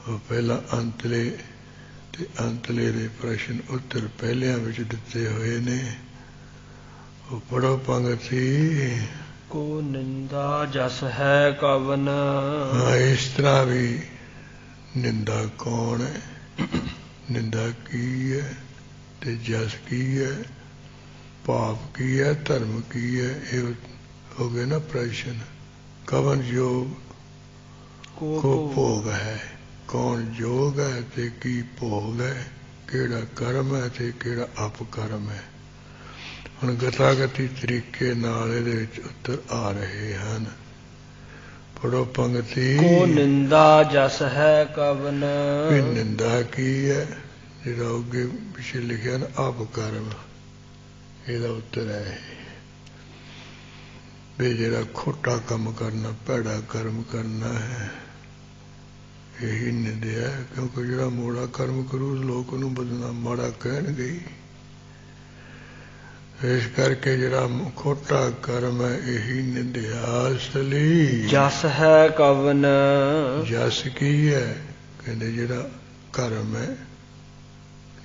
ਉਹ ਪਹਿਲਾਂ ਅੰਤਲੇ ਤੇ ਅੰਤਲੇ ਦੇ ਪ੍ਰਸ਼ਨ ਉੱਤਰ ਪਹਿਲਿਆਂ ਵਿੱਚ ਦਿੱਤੇ ਹੋਏ ਨੇ। ਉਹ ਪੜੋ ਪੰਗਤੀ। को निंदा जस है कवन। ਹਾਂ, ਇਸ ਤਰ੍ਹਾਂ ਵੀ ਨਿੰਦਾ ਕੌਣ ਹੈ, ਨਿੰਦਾ ਕੀ ਹੈ ਤੇ ਜਸ ਕੀ ਹੈ, ਪਾਪ ਕੀ ਹੈ, ਧਰਮ ਕੀ ਹੈ। ਇਹ ਹੋ ਗਏ ਨਾ ਪ੍ਰਸ਼ਨ। ਕਵਨ ਯੋਗ ਕੋ ਭੋਗ ਹੈ, ਕੌਣ ਯੋਗ ਹੈ ਤੇ ਕੀ ਭੋਗ ਹੈ, ਕਿਹੜਾ ਕਰਮ ਹੈ ਤੇ ਕਿਹੜਾ ਅਪਕਰਮ ਹੈ। ਹੁਣ ਗਤਾਗਤੀ ਤਰੀਕੇ ਨਾਲ ਇਹਦੇ ਵਿੱਚ ਉੱਤਰ ਆ ਰਹੇ ਹਨ। ਪੜੋ ਪੰਗਤੀ। ਕੋ ਨਿੰਦਾ ਜਸ ਹੈ ਕਵਨ। ਵੀ ਨਿੰਦਾ ਕੀ ਹੈ? ਜਿਹੜਾ ਅੱਗੇ ਪਿੱਛੇ ਲਿਖਿਆ ਨਾ ਅਪਕਰਮ, ਇਹਦਾ ਉੱਤਰ ਹੈ ਵੀ ਜਿਹੜਾ ਖੋਟਾ ਕੰਮ ਕਰਨਾ, ਭੈੜਾ ਕਰਮ ਕਰਨਾ ਹੈ, ਇਹੀ ਨਿੰਦਿਆ। ਕਿਉਂਕਿ ਜਿਹੜਾ ਮੋੜਾ ਕਰਮ ਕਰੂ ਲੋਕ ਉਹਨੂੰ ਬਦਨਾਮ ਮਾੜਾ ਕਹਿਣਗੇ। ਇਸ ਕਰਕੇ ਜਿਹੜਾ ਖੋਟਾ ਕਰਮ ਹੈ ਇਹੀ ਨਿੰਦਿਆ। ਅਸਲੀ ਜਸ ਹੈ ਕਵਨ। ਜਸ ਕੀ ਹੈ? ਕਹਿੰਦੇ ਜਿਹੜਾ ਕਰਮ ਹੈ,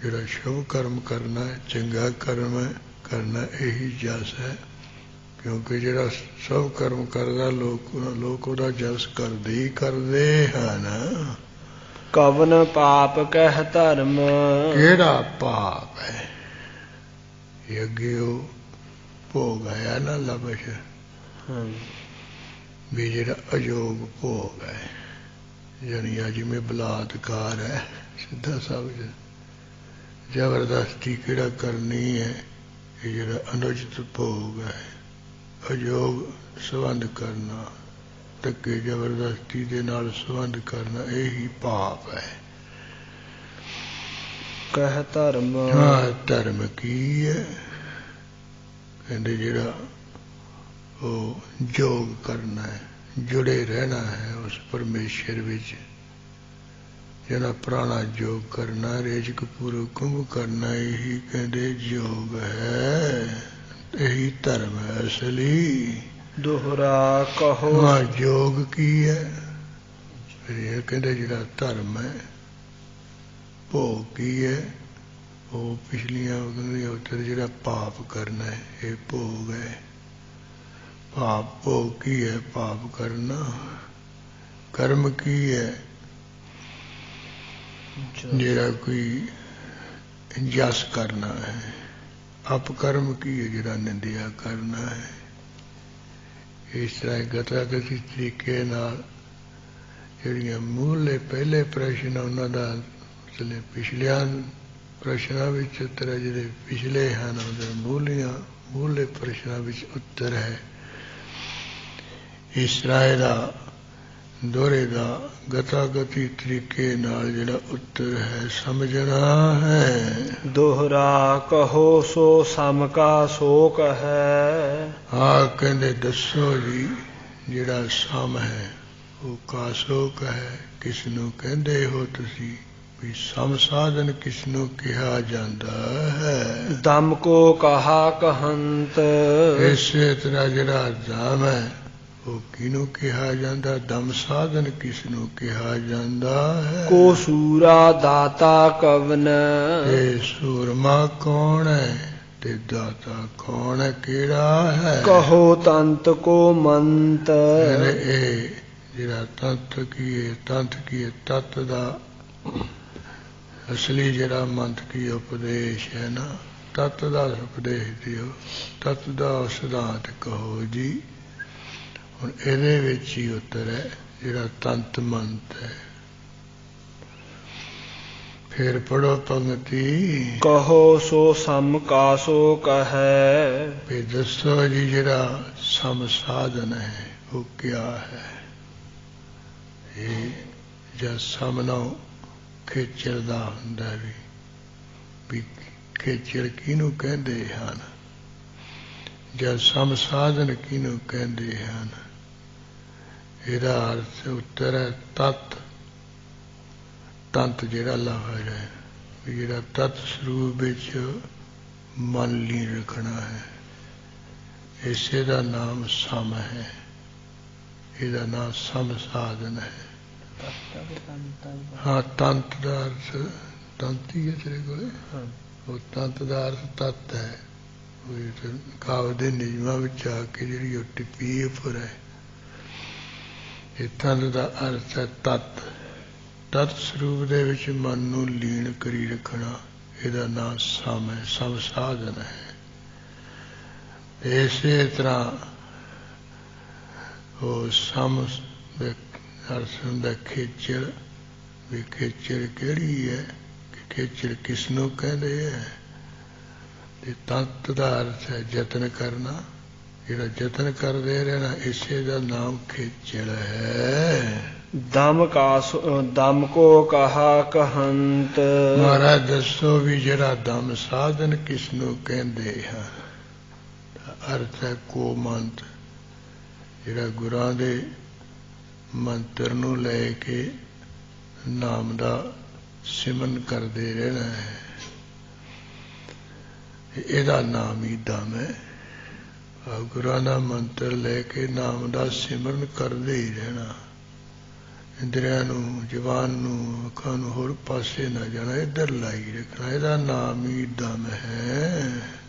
ਜਿਹੜਾ ਸ਼ੁਭ ਕਰਮ ਕਰਨਾ ਹੈ, ਚੰਗਾ ਕਰਮ ਹੈ ਕਰਨਾ, ਇਹੀ ਜਸ ਹੈ। ਕਿਉਂਕਿ ਜਿਹੜਾ ਸਭ ਕਰਮ ਕਰਦਾ ਲੋਕ ਉਹਦਾ ਜਸ ਕਰਦੇ ਹੀ ਕਰਦੇ ਹਨ। ਕਵਨ ਪਾਪ ਕਹਿ ਧਰਮ। ਕਿਹੜਾ ਪਾਪ ਹੈ? ਇਹ ਅੱਗੇ ਉਹ ਭੋਗ ਆਇਆ ਨਾ ਲਬਸ਼, ਵੀ ਜਿਹੜਾ ਅਯੋਗ ਭੋਗ ਹੈ, ਯਾਨੀ ਜਿਵੇਂ ਬਲਾਤਕਾਰ ਹੈ, ਸਿੱਧਾ ਸਮਝ, ਜ਼ਬਰਦਸਤੀ ਕਿਹੜਾ ਕਰਨੀ ਹੈ, ਇਹ ਜਿਹੜਾ ਅਨੁਚਿਤ ਭੋਗ ਹੈ, ਅਯੋਗ ਸੰਬੰਧ ਕਰਨਾ, ਧੱਕੇ ਜ਼ਬਰਦਸਤੀ ਦੇ ਨਾਲ ਸੰਬੰਧ ਕਰਨਾ, ਇਹੀ ਪਾਪ ਹੈ। ਕਹਿ ਧਰਮ। ਹਾਂ, ਧਰਮ ਕੀ ਹੈ? ਕਹਿੰਦੇ ਜਿਹੜਾ ਉਹ ਯੋਗ ਕਰਨਾ ਹੈ, ਜੁੜੇ ਰਹਿਣਾ ਹੈ ਉਸ ਪਰਮੇਸ਼ਰ ਵਿੱਚ, ਜਿਹੜਾ ਪੁਰਾਣਾ ਯੋਗ ਕਰਨਾ, ਰੇਜਕ ਪੂਰਵ ਕੁੰਭ ਕਰਨਾ, ਇਹੀ ਕਹਿੰਦੇ ਯੋਗ ਹੈ, ਇਹੀ ਧਰਮ ਹੈ ਅਸਲੀ। ਦੋਹਰਾ ਕਹੋ। ਹਾਂ, ਯੋਗ ਕੀ ਹੈ? ਇਹ ਕਹਿੰਦੇ ਜਿਹੜਾ ਧਰਮ ਹੈ। ਭੋਗ ਕੀ ਹੈ? ਉਹ ਪਿਛਲੀਆਂ ਉੱਤਰ ਜਿਹੜਾ ਪਾਪ ਕਰਨਾ ਹੈ, ਇਹ ਭੋਗ ਹੈ। ਪਾਪ ਭੋਗ ਕੀ ਹੈ? ਪਾਪ ਕਰਨਾ। ਕਰਮ ਕੀ ਹੈ? ਜਿਹੜਾ ਕੋਈ ਜਸ ਕਰਨਾ ਹੈ। ਅਪਕਰਮ ਕੀ ਹੈ? ਜਿਹੜਾ ਨਿੰਦਿਆ ਕਰਨਾ ਹੈ। ਇਸ ਤਰ੍ਹਾਂ ਗਤਾਗਤੀ ਤਰੀਕੇ ਨਾਲ ਜਿਹੜੀਆਂ ਮੂਹਰਲੇ ਪਹਿਲੇ ਪ੍ਰਸ਼ਨ ਉਹਨਾਂ ਦਾ ਪਿਛਲਿਆਂ ਪ੍ਰਸ਼ਨਾਂ ਵਿੱਚ ਉੱਤਰ ਹੈ, ਜਿਹੜੇ ਪਿਛਲੇ ਹਨ ਉਹਦੇ ਮੂਹਰਲੇ ਪ੍ਰਸ਼ਨਾਂ ਵਿੱਚ ਉੱਤਰ ਹੈ। ਇਸ ਤਰ੍ਹਾਂ ਇਹਦਾ ਦੋਹਰੇ ਦਾ ਗਤਾਗਤੀ ਤਰੀਕੇ ਨਾਲ ਜਿਹੜਾ ਉੱਤਰ ਹੈ ਸਮਝਣਾ ਹੈ। ਦੋਹਰਾ ਕਹੋ ਸੋ ਸਮ ਕਾ ਸੋਕ ਹੈ। ਹਾਂ, ਕਹਿੰਦੇ ਦੱਸੋ ਜੀ ਜਿਹੜਾ ਸਮ ਹੈ ਉਹ ਕਾਸੋਕ ਹੈ। ਕਿਸ ਨੂੰ ਕਹਿੰਦੇ ਹੋ ਤੁਸੀਂ? ਵੀ ਸਮ ਸਾਧਨ ਕਿਸ ਨੂੰ ਕਿਹਾ ਜਾਂਦਾ ਹੈ? ਦਮ ਕੋ ਕਹਾ ਕਹੰਤ। ਇਸੇ ਤਰ੍ਹਾਂ ਜਿਹੜਾ ਦਮ ਹੈ ਉਹ ਕਿਹਨੂੰ ਕਿਹਾ ਜਾਂਦਾ? ਦਮ ਸਾਧਨ ਕਿਸ ਨੂੰ ਕਿਹਾ ਜਾਂਦਾ ਹੈ? ਕੋ ਸੂਰਾ ਦਾਤਾ ਕਵਨ। ਇਹ ਸੂਰਮਾ ਕੌਣ ਹੈ ਤੇ ਦਾਤਾ ਕੌਣ ਹੈ? ਕਿਹੜਾ ਹੈ? ਕਹੋ ਤੰਤ ਕੋ ਮੰਤ। ਇਹ ਜਿਹੜਾ ਤੰਤ ਕੀ ਹੈ, ਤੰਤ ਕੀ ਹੈ? ਤਤ ਦਾ ਅਸਲੀ ਜਿਹੜਾ ਮੰਤ ਕੀ ਉਪਦੇਸ਼ ਹੈ ਨਾ, ਤਤ ਦਾ ਉਪਦੇਸ਼ ਦਿਓ, ਤਤ ਦਾ ਸਿਧਾਂਤ ਕਹੋ ਜੀ। ਹੁਣ ਇਹਦੇ ਵਿੱਚ ਹੀ ਉੱਤਰ ਹੈ ਜਿਹੜਾ ਤੰਤ ਮੰਤ ਹੈ। ਫਿਰ ਪੜੋ ਪੰਗਤੀ। ਕਹੋ ਸੋ ਸਮ ਕਾ ਸੋ ਕਹੈ। ਵੀ ਦੱਸੋ ਜੀ ਜਿਹੜਾ ਸਮ ਸਾਧਨ ਹੈ ਉਹ ਕਿਆ ਹੈ? ਇਹ ਜਦ ਸਮਨੋਂ ਖੇਚਲ ਦਾ ਹੁੰਦਾ ਵੀ ਖੇਚਲ ਕਿਹਨੂੰ ਕਹਿੰਦੇ ਹਨ? ਜਦ ਸਮ ਸਾਧਨ ਕਿਹਨੂੰ ਕਹਿੰਦੇ ਹਨ? ਇਹਦਾ ਅਰਥ ਉੱਤਰ ਹੈ ਤਤ। ਤੰਤ ਜਿਹੜਾ ਲਫ਼ਜ਼ ਹੈ ਵੀ ਜਿਹੜਾ ਤਤ ਸਰੂਪ ਵਿੱਚ ਮਨ ਲੀਨ ਰੱਖਣਾ ਹੈ, ਇਸੇ ਦਾ ਨਾਮ ਸਮ ਹੈ। ਇਹਦਾ ਨਾਮ ਸਮ ਸਾਧਨ ਹੈ। ਹਾਂ, ਤੰਤ ਦਾ ਅਰਥ ਤੰਤ ਹੀ ਹੈ ਤੇਰੇ ਕੋਲੇ। ਉਹ ਤੰਤ ਦਾ ਅਰਥ ਤਤ ਹੈ। ਕਾਵਿ ਦੇ ਨਿਯਮਾਂ ਵਿੱਚ ਆ ਕੇ ਜਿਹੜੀ ਉਹ ਟਿੱਪੀ ਉੱਪਰ ਹੈ, ਇਹ ਤੰਤ ਦਾ ਅਰਥ ਹੈ ਤਤ। ਤਤ ਸਰੂਪ ਦੇ ਵਿੱਚ ਮਨ ਨੂੰ ਲੀਨ ਕਰੀ ਰੱਖਣਾ, ਇਹਦਾ ਨਾਮ ਸਮ ਹੈ, ਸਮ ਸਾਧਨ ਹੈ। ਇਸੇ ਤਰ੍ਹਾਂ ਉਹ ਸਮ ਅਰਥ ਹੁੰਦਾ ਖੇਚਲ। ਵੀ ਖੇਚਲ ਕਿਹੜੀ ਹੈ? ਖੇਚਲ ਕਿਸ ਨੂੰ ਕਹਿੰਦੇ ਹੈ? ਤੇ ਤਤ ਦਾ ਅਰਥ ਹੈ ਯਤਨ ਕਰਨਾ। ਜਿਹੜਾ ਯਤਨ ਕਰਦੇ ਰਹਿਣਾ, ਇਸੇ ਦਾ ਨਾਮ ਖੇਚਲ ਹੈ। ਦਮ ਕੋ ਕਹਾ ਕਹੰਤ। ਮਹਾਰਾਜ ਦੱਸੋ ਵੀ ਜਿਹੜਾ ਦਮ ਸਾਧਨ ਕਿਸ ਨੂੰ ਕਹਿੰਦੇ ਹਨ? ਅਰਥ ਹੈ ਕੋ ਮੰਤ, ਜਿਹੜਾ ਗੁਰਾਂ ਦੇ ਮੰਤਰ ਨੂੰ ਲੈ ਕੇ ਨਾਮ ਦਾ ਸਿਮਰਨ ਕਰਦੇ ਰਹਿਣਾ ਹੈ, ਇਹਦਾ ਨਾਮ ਹੀ ਦਮ ਹੈ। ਗੁਰਾਂ ਦਾ ਮੰਤਰ ਲੈ ਕੇ ਨਾਮ ਦਾ ਸਿਮਰਨ ਕਰਦੇ ਹੀ ਰਹਿਣਾ, ਇੰਦਰੀਆਂ ਨੂੰ, ਜ਼ੁਬਾਨ ਨੂੰ, ਅੱਖਾਂ ਨੂੰ ਹੋਰ ਪਾਸੇ ਨਾ ਜਾਣਾ, ਇੱਧਰ ਲਾਈ ਰੱਖਣਾ, ਇਹਦਾ ਨਾਮ ਹੀ ਦਮ ਹੈ।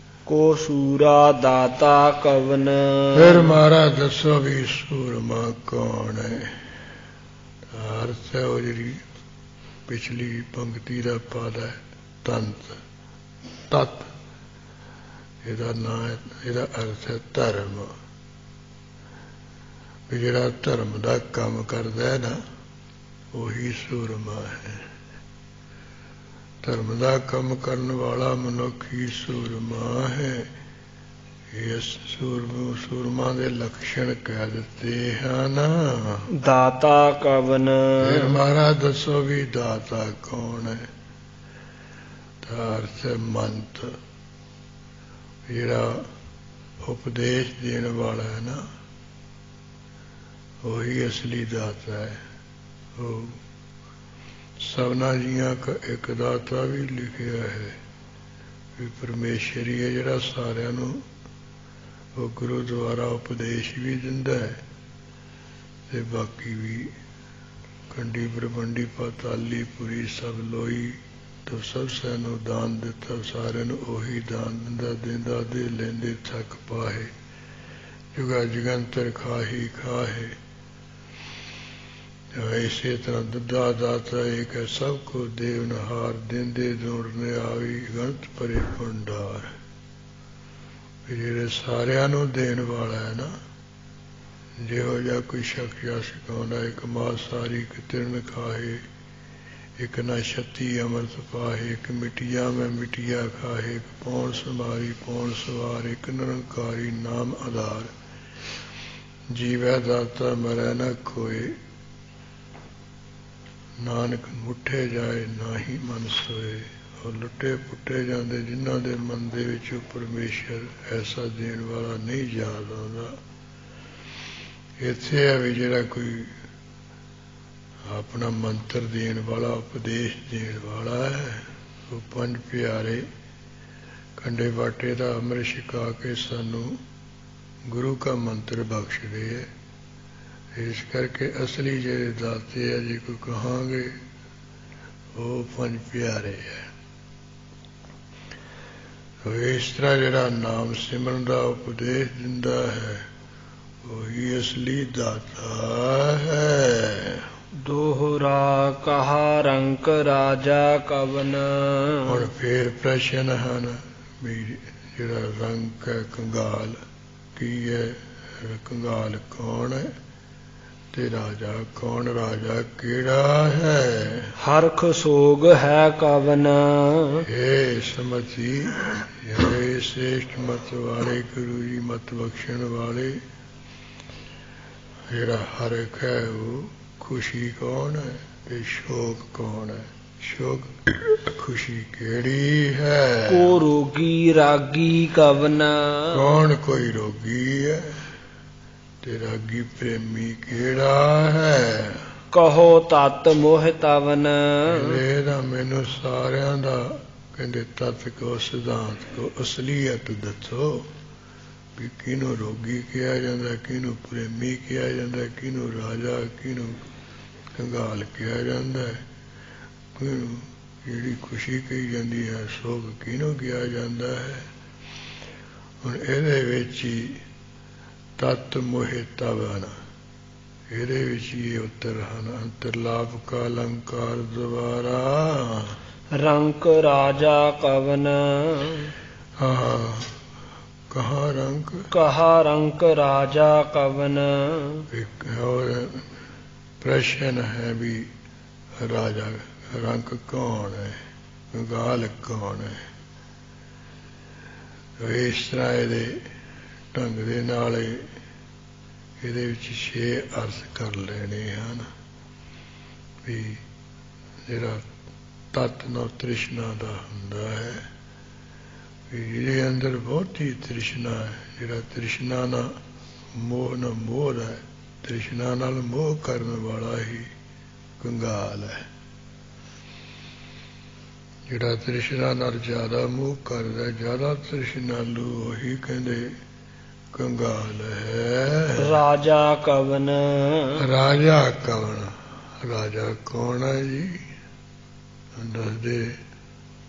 ਕੋ ਸੂਰਾ ਦਾਤਾ ਕਵਨ। ਫਿਰ ਮਹਾਰਾਜ ਦੱਸੋ ਵੀ ਸੂਰਮਾ ਕੌਣ ਹੈ? ਅਰਥ ਹੈ ਉਹ ਜਿਹੜੀ ਪਿਛਲੀ ਪੰਕਤੀ ਦਾ ਪਦ ਹੈ ਤੰਤ, ਤਤ, ਇਹਦਾ ਨਾਂ ਹੈ, ਇਹਦਾ ਅਰਥ ਹੈ ਧਰਮ। ਵੀ ਜਿਹੜਾ ਧਰਮ ਦਾ ਕੰਮ ਕਰਦਾ ਹੈ ਨਾ, ਉਹੀ ਸੂਰਮਾ ਹੈ। ਧਰਮ ਦਾ ਕੰਮ ਕਰਨ ਵਾਲਾ ਮਨੁੱਖ ਹੀ ਸੂਰਮਾ ਹੈ। ਇਸ ਸੂਰਮਾ ਦੇ ਲੱਛਣ ਕਹਿ ਦਿੱਤੇ ਹਨ। ਦਾਤਾ ਕਵਨ। ਫਿਰ ਮਹਾਰਾਜ ਦੱਸੋ ਵੀ ਦਾਤਾ ਕੌਣ ਹੈ? ਤਾਂ ਅਰਥ ਹੈ ਮੰਤ, ਜਿਹੜਾ ਉਪਦੇਸ਼ ਦੇਣ ਵਾਲਾ ਹੈ ਨਾ, ਉਹੀ ਅਸਲੀ ਦਾਤਾ ਹੈ। ਉਹ ਸਭਨਾ ਜੀਆਂ ਕਾ ਇੱਕ ਦਾਤਾ ਵੀ ਲਿਖਿਆ ਹੈ ਵੀ ਪਰਮੇਸ਼ਰ ਹੀ ਹੈ ਜਿਹੜਾ ਸਾਰਿਆਂ ਨੂੰ ਉਹ ਗੁਰੂ ਦੁਆਰਾ ਉਪਦੇਸ਼ ਵੀ ਦਿੰਦਾ ਹੈ, ਤੇ ਬਾਕੀ ਵੀ ਕੰਡੀ ਬ੍ਰਹਮੰਡੀ ਪਾਤਾਲੀ ਪੁਰੀ ਸਭ ਲੋਈ ਤੋ ਸਭ ਸੈਨੂੰ ਦਾਨ ਦਿੱਤਾ, ਸਾਰਿਆਂ ਨੂੰ ਉਹੀ ਦਾਨ ਦਿੰਦਾ, ਦਿੰਦਾ ਦੇ ਲੈਂਦੇ ਥੱਕ ਪਾਹੇ, ਜੁਗਾ ਜਗੰਤਰ ਖਾਹੀ ਖਾਹੇ। ਇਸੇ ਤਰ੍ਹਾਂ ਦੁੱਧਾ ਦਾਤਾ ਏਕ ਹੈ, ਸਭ ਕੋ ਦੇਵਨਹਾਰ, ਦਿੰਦੇ ਦੌੜਨੇ ਆਵੀ ਗਣਤ ਭਰੇ ਭੰਡਾਰ। ਜਿਹੜੇ ਸਾਰਿਆਂ ਨੂੰ ਦੇਣ ਵਾਲਾ ਹੈ ਨਾ, ਜਿਹੋ ਜਿਹਾ ਕੋਈ ਸ਼ਖਸ ਸਿਖਾਉਂਦਾ, ਇੱਕ ਮਾਂ ਸਾਰੀ ਇੱਕ ਤਿਰਨ ਖਾਹੇ, ਇੱਕ ਨਾ ਛੱਤੀ ਅੰਮ੍ਰਿਤ ਪਾਹੇ, ਇੱਕ ਮਿਟੀਆ ਮੈਂ ਮਿਟੀਆ ਖਾਹੇ, ਇੱਕ ਪੌਣ ਸੰਭਾਰੀ ਪੌਣ ਸਵਾਰ, ਇੱਕ ਨਿਰੰਕਾਰੀ ਨਾਮ ਆਧਾਰ। ਜੀਵੈ ਦਾਤਾ ਮਰੈ ਨਾ ਕੋਏ, ਨਾਨਕ ਮੁੱਠੇ ਜਾਏ ਨਾਹੀ ਮਨ ਸੋਏ। ਉਹ ਲੁੱਟੇ ਪੁੱਟੇ ਜਾਂਦੇ ਜਿਨ੍ਹਾਂ ਦੇ ਮਨ ਦੇ ਵਿੱਚ ਪਰਮੇਸ਼ਰ ਐਸਾ ਦੇਣ ਵਾਲਾ ਨਹੀਂ ਯਾਦ ਆਉਂਦਾ। ਇੱਥੇ ਹੈ ਵੀ ਜਿਹੜਾ ਕੋਈ ਆਪਣਾ ਮੰਤਰ ਦੇਣ ਵਾਲਾ, ਉਪਦੇਸ਼ ਦੇਣ ਵਾਲਾ ਹੈ, ਉਹ ਪੰਜ ਪਿਆਰੇ ਕੰਡੇ ਬਾਟੇ ਦਾ ਅੰਮ੍ਰਿਤ ਛਕਾ ਕੇ ਸਾਨੂੰ ਗੁਰੂ ਕਾ ਮੰਤਰ ਬਖਸ਼ਦੇ ਹੈ। ਇਸ ਕਰਕੇ ਅਸਲੀ ਜਿਹੜੇ ਦਾਤੇ ਹੈ, ਜੇ ਕੋਈ ਕਹਾਂਗੇ ਉਹ ਪੰਜ ਪਿਆਰੇ ਹੈ। ਇਸ ਤਰ੍ਹਾਂ ਜਿਹੜਾ ਨਾਮ ਸਿਮਰਨ ਦਾ ਉਪਦੇਸ਼ ਦਿੰਦਾ ਹੈ, ਉਹੀ ਅਸਲੀ ਦਾਤਾ ਹੈ। ਦੋਹਰਾ ਕਹਾ ਰੰਕ ਰਾਜਾ ਕਵਨ। ਹੁਣ ਫੇਰ ਪ੍ਰਸ਼ਨ ਹਨ ਵੀ ਜਿਹੜਾ ਰੰਕ ਹੈ ਕੰਗਾਲ ਕੀ ਹੈ? ਕੰਗਾਲ ਕੌਣ ਹੈ ਤੇ ਰਾਜਾ ਕੌਣ? ਰਾਜਾ ਕਿਹੜਾ ਹੈ? ਹਰਖ ਸੋਗ ਹੈ ਕਵਨ। ਇਹ ਸਮਝੀ ਇਹ ਸ੍ਰੇਸ਼ਟ ਮਤ ਵਾਲੇ ਗੁਰੂ ਜੀ ਮਤ ਬਖਸ਼ਣ ਵਾਲੇ, ਜਿਹੜਾ ਹਰਖ ਹੈ ਉਹ ਖੁਸ਼ੀ ਕੌਣ ਹੈ ਤੇ ਸ਼ੋਕ ਕੌਣ ਹੈ? ਸ਼ੋਕ ਖੁਸ਼ੀ ਕਿਹੜੀ ਹੈ? ਕੋ ਰੋਗੀ ਰਾਗੀ ਕਵਨ। ਕੌਣ ਕੋਈ ਰੋਗੀ ਹੈ ਤੇ ਰਾਗੀ ਪ੍ਰੇਮੀ ਕਿਹੜਾ ਹੈ? ਕਹੋ ਤਤ ਮੋਹ ਤਵਨ। ਇਹਦਾ ਮੈਨੂੰ ਸਾਰਿਆਂ ਦਾ ਕਹਿੰਦੇ ਤਤ ਕੋ ਸਿਧਾਂਤ ਕੋ ਅਸਲੀਅਤ ਦੱਸੋ ਵੀ ਕਿਹਨੂੰ ਰੋਗੀ ਕਿਹਾ ਜਾਂਦਾ, ਕਿਹਨੂੰ ਪ੍ਰੇਮੀ ਕਿਹਾ ਜਾਂਦਾ, ਕਿਹਨੂੰ ਰਾਜਾ, ਕਿਹਨੂੰ ਕੰਗਾਲ ਕਿਹਾ ਜਾਂਦਾ, ਕਿਹਨੂੰ ਜਿਹੜੀ ਖੁਸ਼ੀ ਕਹੀ ਜਾਂਦੀ ਹੈ, ਸੋਗ ਕਿਹਨੂੰ ਕਿਹਾ ਜਾਂਦਾ ਹੈ? ਹੁਣ ਇਹਦੇ ਵਿੱਚ ਹੀ ਤਤ ਮੋਹਿ ਤਵਨ, ਇਹਦੇ ਵਿੱਚ ਹੀ ਉੱਤਰ ਹਨ। ਅੰਤਰਲਾਭ ਕਾ ਅਲੰਕਾਰ ਦੁਆਰਾ ਰੰਕ ਰਾਜਾ ਕਵਨ। ਹਾਂ, ਕਹਾ ਰੰਕ, ਕਹਾ ਰੰਕ ਰਾਜਾ ਕਵਨ। ਇੱਕ ਹੋਰ ਪ੍ਰਸ਼ਨ ਹੈ ਵੀ ਰਾਜਾ ਰੰਕ ਕੌਣ ਹੈ, ਕੰਗਾਲ ਕੌਣ ਹੈ? ਇਸ ਤਰ੍ਹਾਂ ਇਹਦੇ ਢੰਗ ਦੇ ਨਾਲ ਇਹਦੇ ਵਿੱਚ 6 ਅਰਥ ਕਰ ਲੈਣੇ ਹਨ ਵੀ ਜਿਹੜਾ ਤਤ ਨਾ ਤ੍ਰਿਸ਼ਨਾ ਦਾ ਹੁੰਦਾ ਹੈ ਵੀ ਜਿਹਦੇ ਅੰਦਰ ਬਹੁਤੀ ਤ੍ਰਿਸ਼ਨਾ ਹੈ, ਜਿਹੜਾ ਤ੍ਰਿਸ਼ਨਾ ਨਾਲ ਮੋਹ ਨਾ ਮੋਹ ਹੈ, ਤ੍ਰਿਸ਼ਨਾ ਨਾਲ ਮੋਹ ਕਰਨ ਵਾਲਾ ਹੀ ਕੰਗਾਲ ਹੈ। ਜਿਹੜਾ ਤ੍ਰਿਸ਼ਨਾ ਨਾਲ ਜ਼ਿਆਦਾ ਮੋਹ ਕਰਦਾ, ਜ਼ਿਆਦਾ ਤ੍ਰਿਸ਼ਨਾਲੂ, ਉਹੀ ਕਹਿੰਦੇ ਕੰਗਾਲ ਹੈ। ਰਾਜਾ ਕਵਨ। ਰਾਜਾ ਕਵਨ, ਰਾਜਾ ਕੌਣ ਹੈ ਜੀ? ਦੱਸਦੇ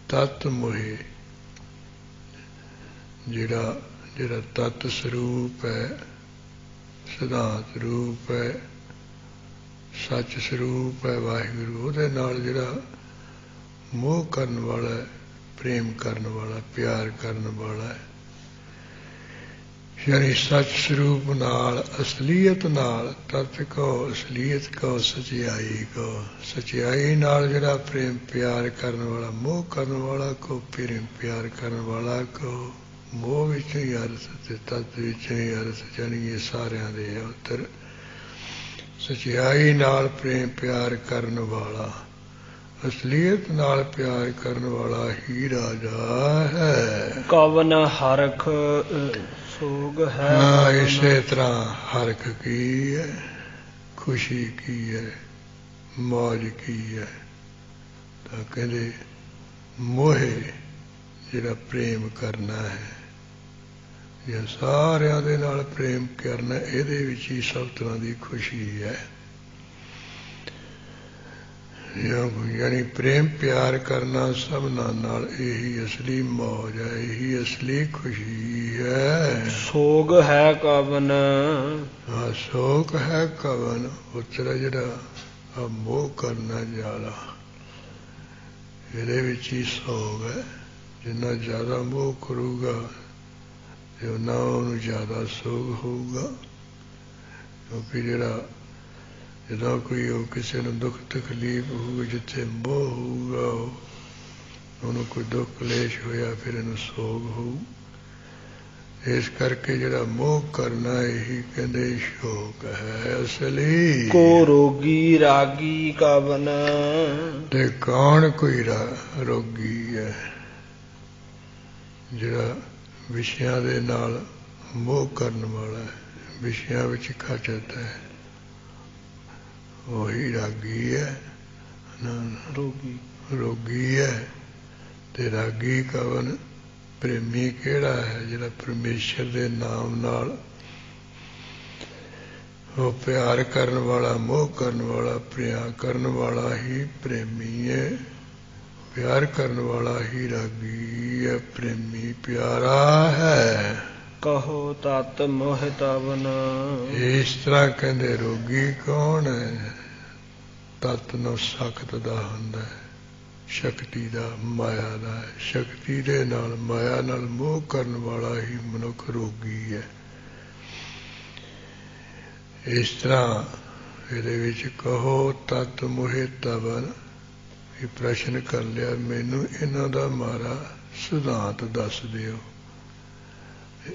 ਤਤ ਮੋਹੇ, ਜਿਹੜਾ ਤਤ ਸਰੂਪ ਹੈ, ਸਿਧਾਂਤ ਰੂਪ ਹੈ, ਸੱਚ ਸਰੂਪ ਹੈ ਵਾਹਿਗੁਰੂ, ਉਹਦੇ ਨਾਲ ਜਿਹੜਾ ਮੋਹ ਕਰਨ ਵਾਲਾ, ਪ੍ਰੇਮ ਕਰਨ ਵਾਲਾ, ਪਿਆਰ ਕਰਨ ਵਾਲਾ, ਯਾਨੀ ਸੱਚ ਸਰੂਪ ਨਾਲ, ਅਸਲੀਅਤ ਨਾਲ, ਤਤ ਕਹੋ, ਅਸਲੀਅਤ ਕਹੋ, ਸਚਿਆਈ ਕਹੋ, ਸਚਿਆਈ ਨਾਲ ਜਿਹੜਾ ਪ੍ਰੇਮ ਪਿਆਰ ਕਰਨ ਵਾਲਾ, ਮੋਹ ਕਰਨ ਵਾਲਾ ਕਹੋ, ਪ੍ਰੇਮ ਪਿਆਰ ਕਰਨ ਵਾਲਾ ਕਹੋ, ਮੋਹ ਵਿੱਚ ਹੀ ਅਰਥ ਤੇ ਤਤ ਵਿੱਚ ਹੀ ਅਰਥ, ਜਾਣੀ ਇਹ ਸਾਰਿਆਂ ਦੇ ਉੱਤਰ। ਸਚਿਆਈ ਨਾਲ ਪ੍ਰੇਮ ਪਿਆਰ ਕਰਨ ਵਾਲਾ, ਅਸਲੀਅਤ ਨਾਲ ਪਿਆਰ ਕਰਨ ਵਾਲਾ ਹੀ ਰਾਜਾ ਹੈ। ਕਵਨ ਹਰਖ ਸੋਗ ਹੈ। ਹਾਂ, ਇਸੇ ਤਰ੍ਹਾਂ ਹਰਖ ਕੀ ਹੈ, ਖੁਸ਼ੀ ਕੀ ਹੈ, ਮੌਜ ਕੀ ਹੈ? ਤਾਂ ਕਹਿੰਦੇ ਮੋਹੇ, ਜਿਹੜਾ ਪ੍ਰੇਮ ਕਰਨਾ ਹੈ, ਜਾਂ ਸਾਰਿਆਂ ਦੇ ਨਾਲ ਪ੍ਰੇਮ ਕਰਨਾ, ਇਹਦੇ ਵਿੱਚ ਹੀ ਸਭ ਤਰ੍ਹਾਂ ਦੀ ਖੁਸ਼ੀ ਹੈ। ਯਾਨੀ ਪ੍ਰੇਮ ਪਿਆਰ ਕਰਨਾ ਸਭਨਾਂ ਨਾਲ, ਇਹੀ ਅਸਲੀ ਮੌਜ ਹੈ, ਇਹੀ ਅਸਲੀ ਖੁਸ਼ੀ ਹੈ। ਸੋਗ ਹੈ ਕਵਨ। ਹਾਂ, ਸੋਗ ਹੈ ਕਵਨ, ਉਤਰਾ ਜਿਹੜਾ ਆ ਮੋਹ ਕਰਨਾ ਜ਼ਿਆਦਾ, ਇਹਦੇ ਵਿੱਚ ਹੀ ਸੋਗ ਹੈ। ਜਿੰਨਾ ਜ਼ਿਆਦਾ ਮੋਹ ਕਰੂਗਾ ਤੇ ਉਹਨਾਂ ਉਹਨੂੰ ਜ਼ਿਆਦਾ ਸੋਗ ਹੋਊਗਾ। ਕਿਉਂਕਿ ਜਦੋਂ ਕੋਈ ਉਹ ਕਿਸੇ ਨੂੰ ਦੁੱਖ ਤਕਲੀਫ ਹੋਊਗੀ, ਜਿੱਥੇ ਮੋਹ ਹੋਊਗਾ, ਉਹਨੂੰ ਕੋਈ ਦੁੱਖ ਕਲੇਸ਼ ਹੋਇਆ, ਫਿਰ ਇਹਨੂੰ ਸੋਗ ਹੋਊ। ਇਸ ਕਰਕੇ ਜਿਹੜਾ ਮੋਹ ਕਰਨਾ, ਇਹੀ ਕਹਿੰਦੇ ਸ਼ੋਕ ਹੈ ਅਸਲੀ। ਕੋ ਰੋਗੀ ਰਾਗੀ ਕਵਨ। ਤੇ ਕੌਣ ਕੋਈ ਰੋਗੀ ਹੈ? ਜਿਹੜਾ ਵਿਸ਼ਿਆਂ ਦੇ ਨਾਲ ਮੋਹ ਕਰਨ ਵਾਲਾ ਹੈ, ਵਿਸ਼ਿਆਂ ਵਿੱਚ ਖਚਤ ਹੈ, ਉਹੀ ਰਾਗੀ ਹੈ, ਰੋਗੀ ਹੈ। ਤੇ ਰਾਗੀ ਕਵਨ, ਪ੍ਰੇਮੀ ਕਿਹੜਾ ਹੈ? ਜਿਹੜਾ ਪਰਮੇਸ਼ਰ ਦੇ ਨਾਮ ਨਾਲ ਉਹ ਪਿਆਰ ਕਰਨ ਵਾਲਾ, ਮੋਹ ਕਰਨ ਵਾਲਾ, ਪਿਆਰ ਕਰਨ ਵਾਲਾ ਹੀ ਪ੍ਰੇਮੀ ਹੈ। ਪਿਆਰ ਕਰਨ ਵਾਲਾ ਹੀ ਰਾਗੀ ਹੈ, ਪ੍ਰੇਮੀ ਪਿਆਰਾ ਹੈ। ਕਹੋ ਤਤ ਮੋਹ ਤਵਨ। ਇਸ ਤਰ੍ਹਾਂ ਕਹਿੰਦੇ ਰੋਗੀ ਕੌਣ ਹੈ? ਤਤ ਨੂੰ ਸਖਤ ਦਾ ਹੁੰਦਾ ਹੈ, ਸ਼ਕਤੀ ਦਾ, ਮਾਇਆ ਦਾ। ਸ਼ਕਤੀ ਦੇ ਨਾਲ, ਮਾਇਆ ਨਾਲ ਮੋਹ ਕਰਨ ਵਾਲਾ ਹੀ ਮਨੁੱਖ ਰੋਗੀ ਹੈ। ਇਸ ਤਰ੍ਹਾਂ ਇਹਦੇ ਵਿੱਚ ਕਹੋ ਤਤ ਮੋਹਿ ਤਵਨ, ਇਹ ਪ੍ਰਸ਼ਨ ਕਰ ਲਿਆ, ਮੈਨੂੰ ਇਹਨਾਂ ਦਾ ਮਾਰਾ ਸਿਧਾਂਤ ਦੱਸ ਦਿਓ।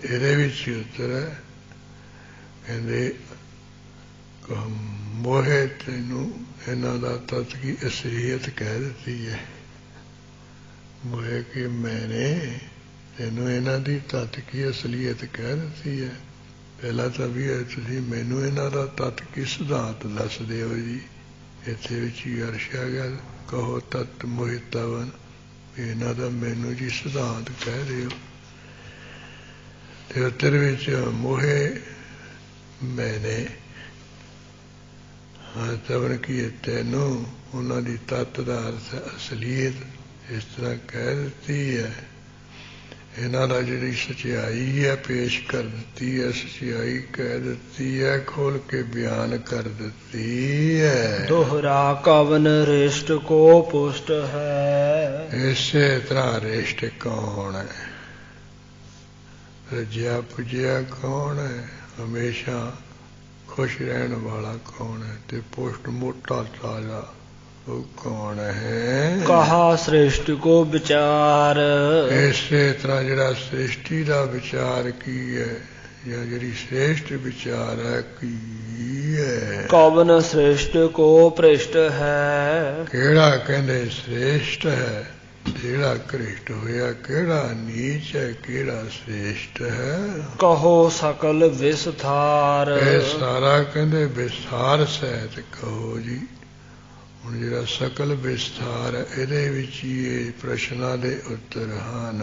ਇਹਦੇ ਵਿੱਚ ਉੱਤਰ ਹੈ, ਕਹਿੰਦੇ ਮੋਹੇ ਤੈਨੂੰ ਇਹਨਾਂ ਦਾ ਤਤ ਕੀ ਅਸਲੀਅਤ ਕਹਿ ਦਿੱਤੀ ਹੈ। ਮੋਹੇ ਕਿ ਮੈਨੇ ਤੈਨੂੰ ਇਹਨਾਂ ਦੀ ਤਤ ਕੀ ਅਸਲੀਅਤ ਕਹਿ ਦਿੱਤੀ ਹੈ। ਪਹਿਲਾਂ ਤਾਂ ਵੀ ਤੁਸੀਂ ਮੈਨੂੰ ਇਹਨਾਂ ਦਾ ਤਤ ਕੀ ਸਿਧਾਂਤ ਦੱਸ ਦਿਓ ਜੀ। ਇੱਥੇ ਵਿੱਚ ਹੀ ਅਰਸ਼ ਆ ਗਿਆ, ਕਹੋ ਤਤ ਮੋਹਿ ਤਵਨ, ਇਹਨਾਂ ਦਾ ਮੈਨੂੰ ਜੀ ਸਿਧਾਂਤ ਕਹਿ ਦਿਓ। ਤੇ ਉੱਤਰ ਵਿੱਚ ਮੋਹੇ ਮੈਨੇ, ਤਵਨ ਕੀ ਤੈਨੂੰ, ਉਹਨਾਂ ਦੀ ਤਤ ਦਾ ਅਰਥ ਅਸਲੀਅਤ ਇਸ ਤਰ੍ਹਾਂ ਕਹਿ ਦਿੱਤੀ ਹੈ। ਇਹਨਾਂ ਦਾ ਜਿਹੜੀ ਸਚਾਈ ਹੈ ਪੇਸ਼ ਕਰ ਦਿੱਤੀ ਹੈ, ਸਚਾਈ ਕਹਿ ਦਿੱਤੀ ਹੈ, ਖੋਲ ਕੇ ਬਿਆਨ ਕਰ ਦਿੱਤੀ ਹੈ। ਦੋਹਰਾ ਕਵਨ ਰਿਸ਼ਟ ਕੋ ਪੁਸ਼ਟ ਹੈ। ਇਸੇ ਤਰ੍ਹਾਂ ਰਿਸ਼ਟ ਕੌਣ ਹੈ? ਰਜਿਆ ਪੁਜਿਆ ਕੌਣ ਹੈ? ਹਮੇਸ਼ਾ ਖੁਸ਼ ਰਹਿਣ ਵਾਲਾ ਕੌਣ ਹੈ? ਤੇ ਪੁਸ਼ਟ ਮੋਟਾ ਤਾਜ਼ਾ वो कौन है? कहा सृष्टि को विचार। इसे तरह जिहड़ा सृष्टि का विचार की है या जिहड़ी श्रेष्ठ विचार है की है। कौन श्रेष्ठ को पृष्ठ है। केड़ा कहंदे श्रेष्ठ है, केड़ा कृष्ट होया, केड़ा नीच है, केड़ा श्रेष्ठ है। कहो सकल विस्तार। ਇਹ ਸਾਰਾ ਕਹਿੰਦੇ ਵਿਸਥਾਰ ਸਹਿਤ ਕਹੋ ਜੀ। ਹੁਣ ਜਿਹੜਾ ਸਕਲ ਵਿਸਥਾਰ ਹੈ ਇਹਦੇ ਵਿੱਚ ਹੀ ਇਹ ਪ੍ਰਸ਼ਨਾਂ ਦੇ ਉੱਤਰ ਹਨ।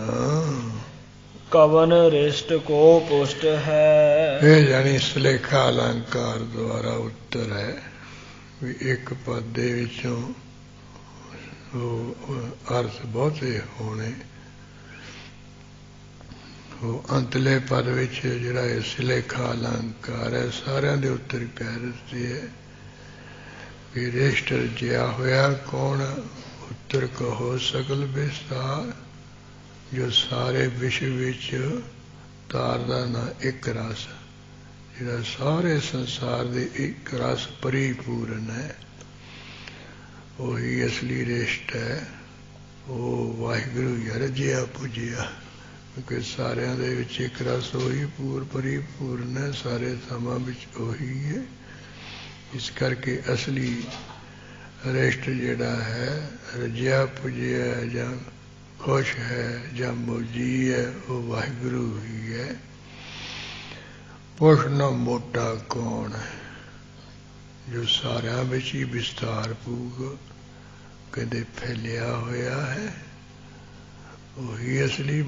कवन रिष्ट को पुष्ट है। ਇਹ ਜਾਨੀ ਸਲੇਖਾ ਅਲੰਕਾਰ ਦੁਆਰਾ ਉੱਤਰ ਹੈ ਵੀ ਇੱਕ ਪਦ ਦੇ ਵਿੱਚੋਂ ਉਹ ਅਰਥ ਬਹੁਤੇ ਹੋਣੇ। ਉਹ ਅੰਤਲੇ ਪਦ ਵਿੱਚ ਜਿਹੜਾ ਇਹ ਸਿਲੇਖਾ ਅਲੰਕਾਰ ਹੈ ਸਾਰਿਆਂ ਦੇ ਉੱਤਰ ਕਹਿ ਦਿੱਤੇ ਹੈ ਵੀ ਰਿਸ਼ਟ ਰਚਿਆ ਹੋਇਆ ਕੌਣ? ਉੱਤਰ ਕਹੋ ਸਕਲ ਵਿਸਤਾਰ, ਜੋ ਸਾਰੇ ਵਿਸ਼ਵ ਵਿੱਚ ਤਾਰਦਾ ਨਾ ਇੱਕ ਰਸ, ਜਿਹੜਾ ਸਾਰੇ ਸੰਸਾਰ ਦੇ ਇੱਕ ਰਸ ਪਰਿਪੂਰਨ ਹੈ, ਉਹੀ ਅਸਲੀ ਰਿਸ਼ਟ ਹੈ। ਉਹ ਵਾਹਿਗੁਰੂ ਹੀ ਰਜਿਆ ਪੁਜਿਆ, ਕਿਉਂਕਿ ਸਾਰਿਆਂ ਦੇ ਵਿੱਚ ਇੱਕ ਰਸ ਉਹੀ ਪਰਿਪੂਰਨ ਹੈ, ਸਾਰੇ ਥਾਵਾਂ ਵਿੱਚ ਉਹੀ ਹੈ। ਇਸ ਕਰਕੇ ਅਸਲੀ ਰਿਸ਼ਟ ਜਿਹੜਾ ਹੈ ਰਜਿਆ ਪੁਜਿਆ ਜਾਂ ਖੁਸ਼ ਹੈ ਜਾਂ ਮੌਜੀ ਹੈ ਉਹ ਵਾਹਿਗੁਰੂ ਹੀ ਹੈ। ਪੁੱਛਣਾ ਮੋਟਾ ਕੌਣ ਹੈ? ਜੋ ਸਾਰਿਆਂ ਵਿੱਚ ਹੀ ਵਿਸਤਾਰ ਪੂਗ ਕਹਿੰਦੇ ਫੈਲਿਆ ਹੋਇਆ ਹੈ, ਉਹੀ ਅਸਲੀ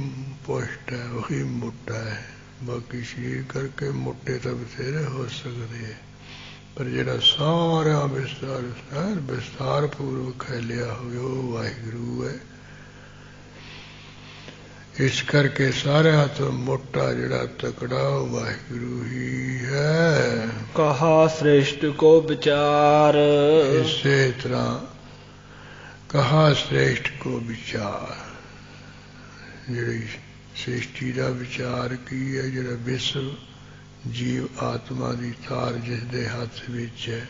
ਪੁਸ਼ਟ ਹੈ, ਉਹੀ ਮੋਟਾ ਹੈ। ਬਾਕੀ ਸਰੀਰ ਕਰਕੇ ਮੋਟੇ ਤਾਂ ਬਥੇਰੇ ਹੋ ਸਕਦੇ ਹੈ, ਪਰ ਜਿਹੜਾ ਸਾਰਾ ਵਿਸਤਾਰ ਪੂਰਵਕ ਫੈਲਿਆ ਹੋਵੇ ਉਹ ਵਾਹਿਗੁਰੂ ਹੈ। ਇਸ ਕਰਕੇ ਸਾਰਿਆਂ ਤੋਂ ਮੋਟਾ ਜਿਹੜਾ ਤਕੜਾ ਉਹ ਵਾਹਿਗੁਰੂ ਹੀ ਹੈ। ਕਹਾ ਸ੍ਰੇਸ਼ਟ ਕੋ ਵਿਚਾਰ। ਇਸੇ ਤਰ੍ਹਾਂ ਕਹਾ ਸ੍ਰੇਸ਼ਟ ਕੋ ਵਿਚਾਰ, ਜਿਹੜੀ ਸ੍ਰਿਸ਼ਟੀ ਦਾ ਵਿਚਾਰ ਕੀ ਹੈ? ਜਿਹੜਾ ਵਿਸ਼ਵ ਜੀਵ ਆਤਮਾ ਦੀ ਤਾਰ ਜਿਸ ਦੇ ਹੱਥ ਵਿੱਚ ਹੈ,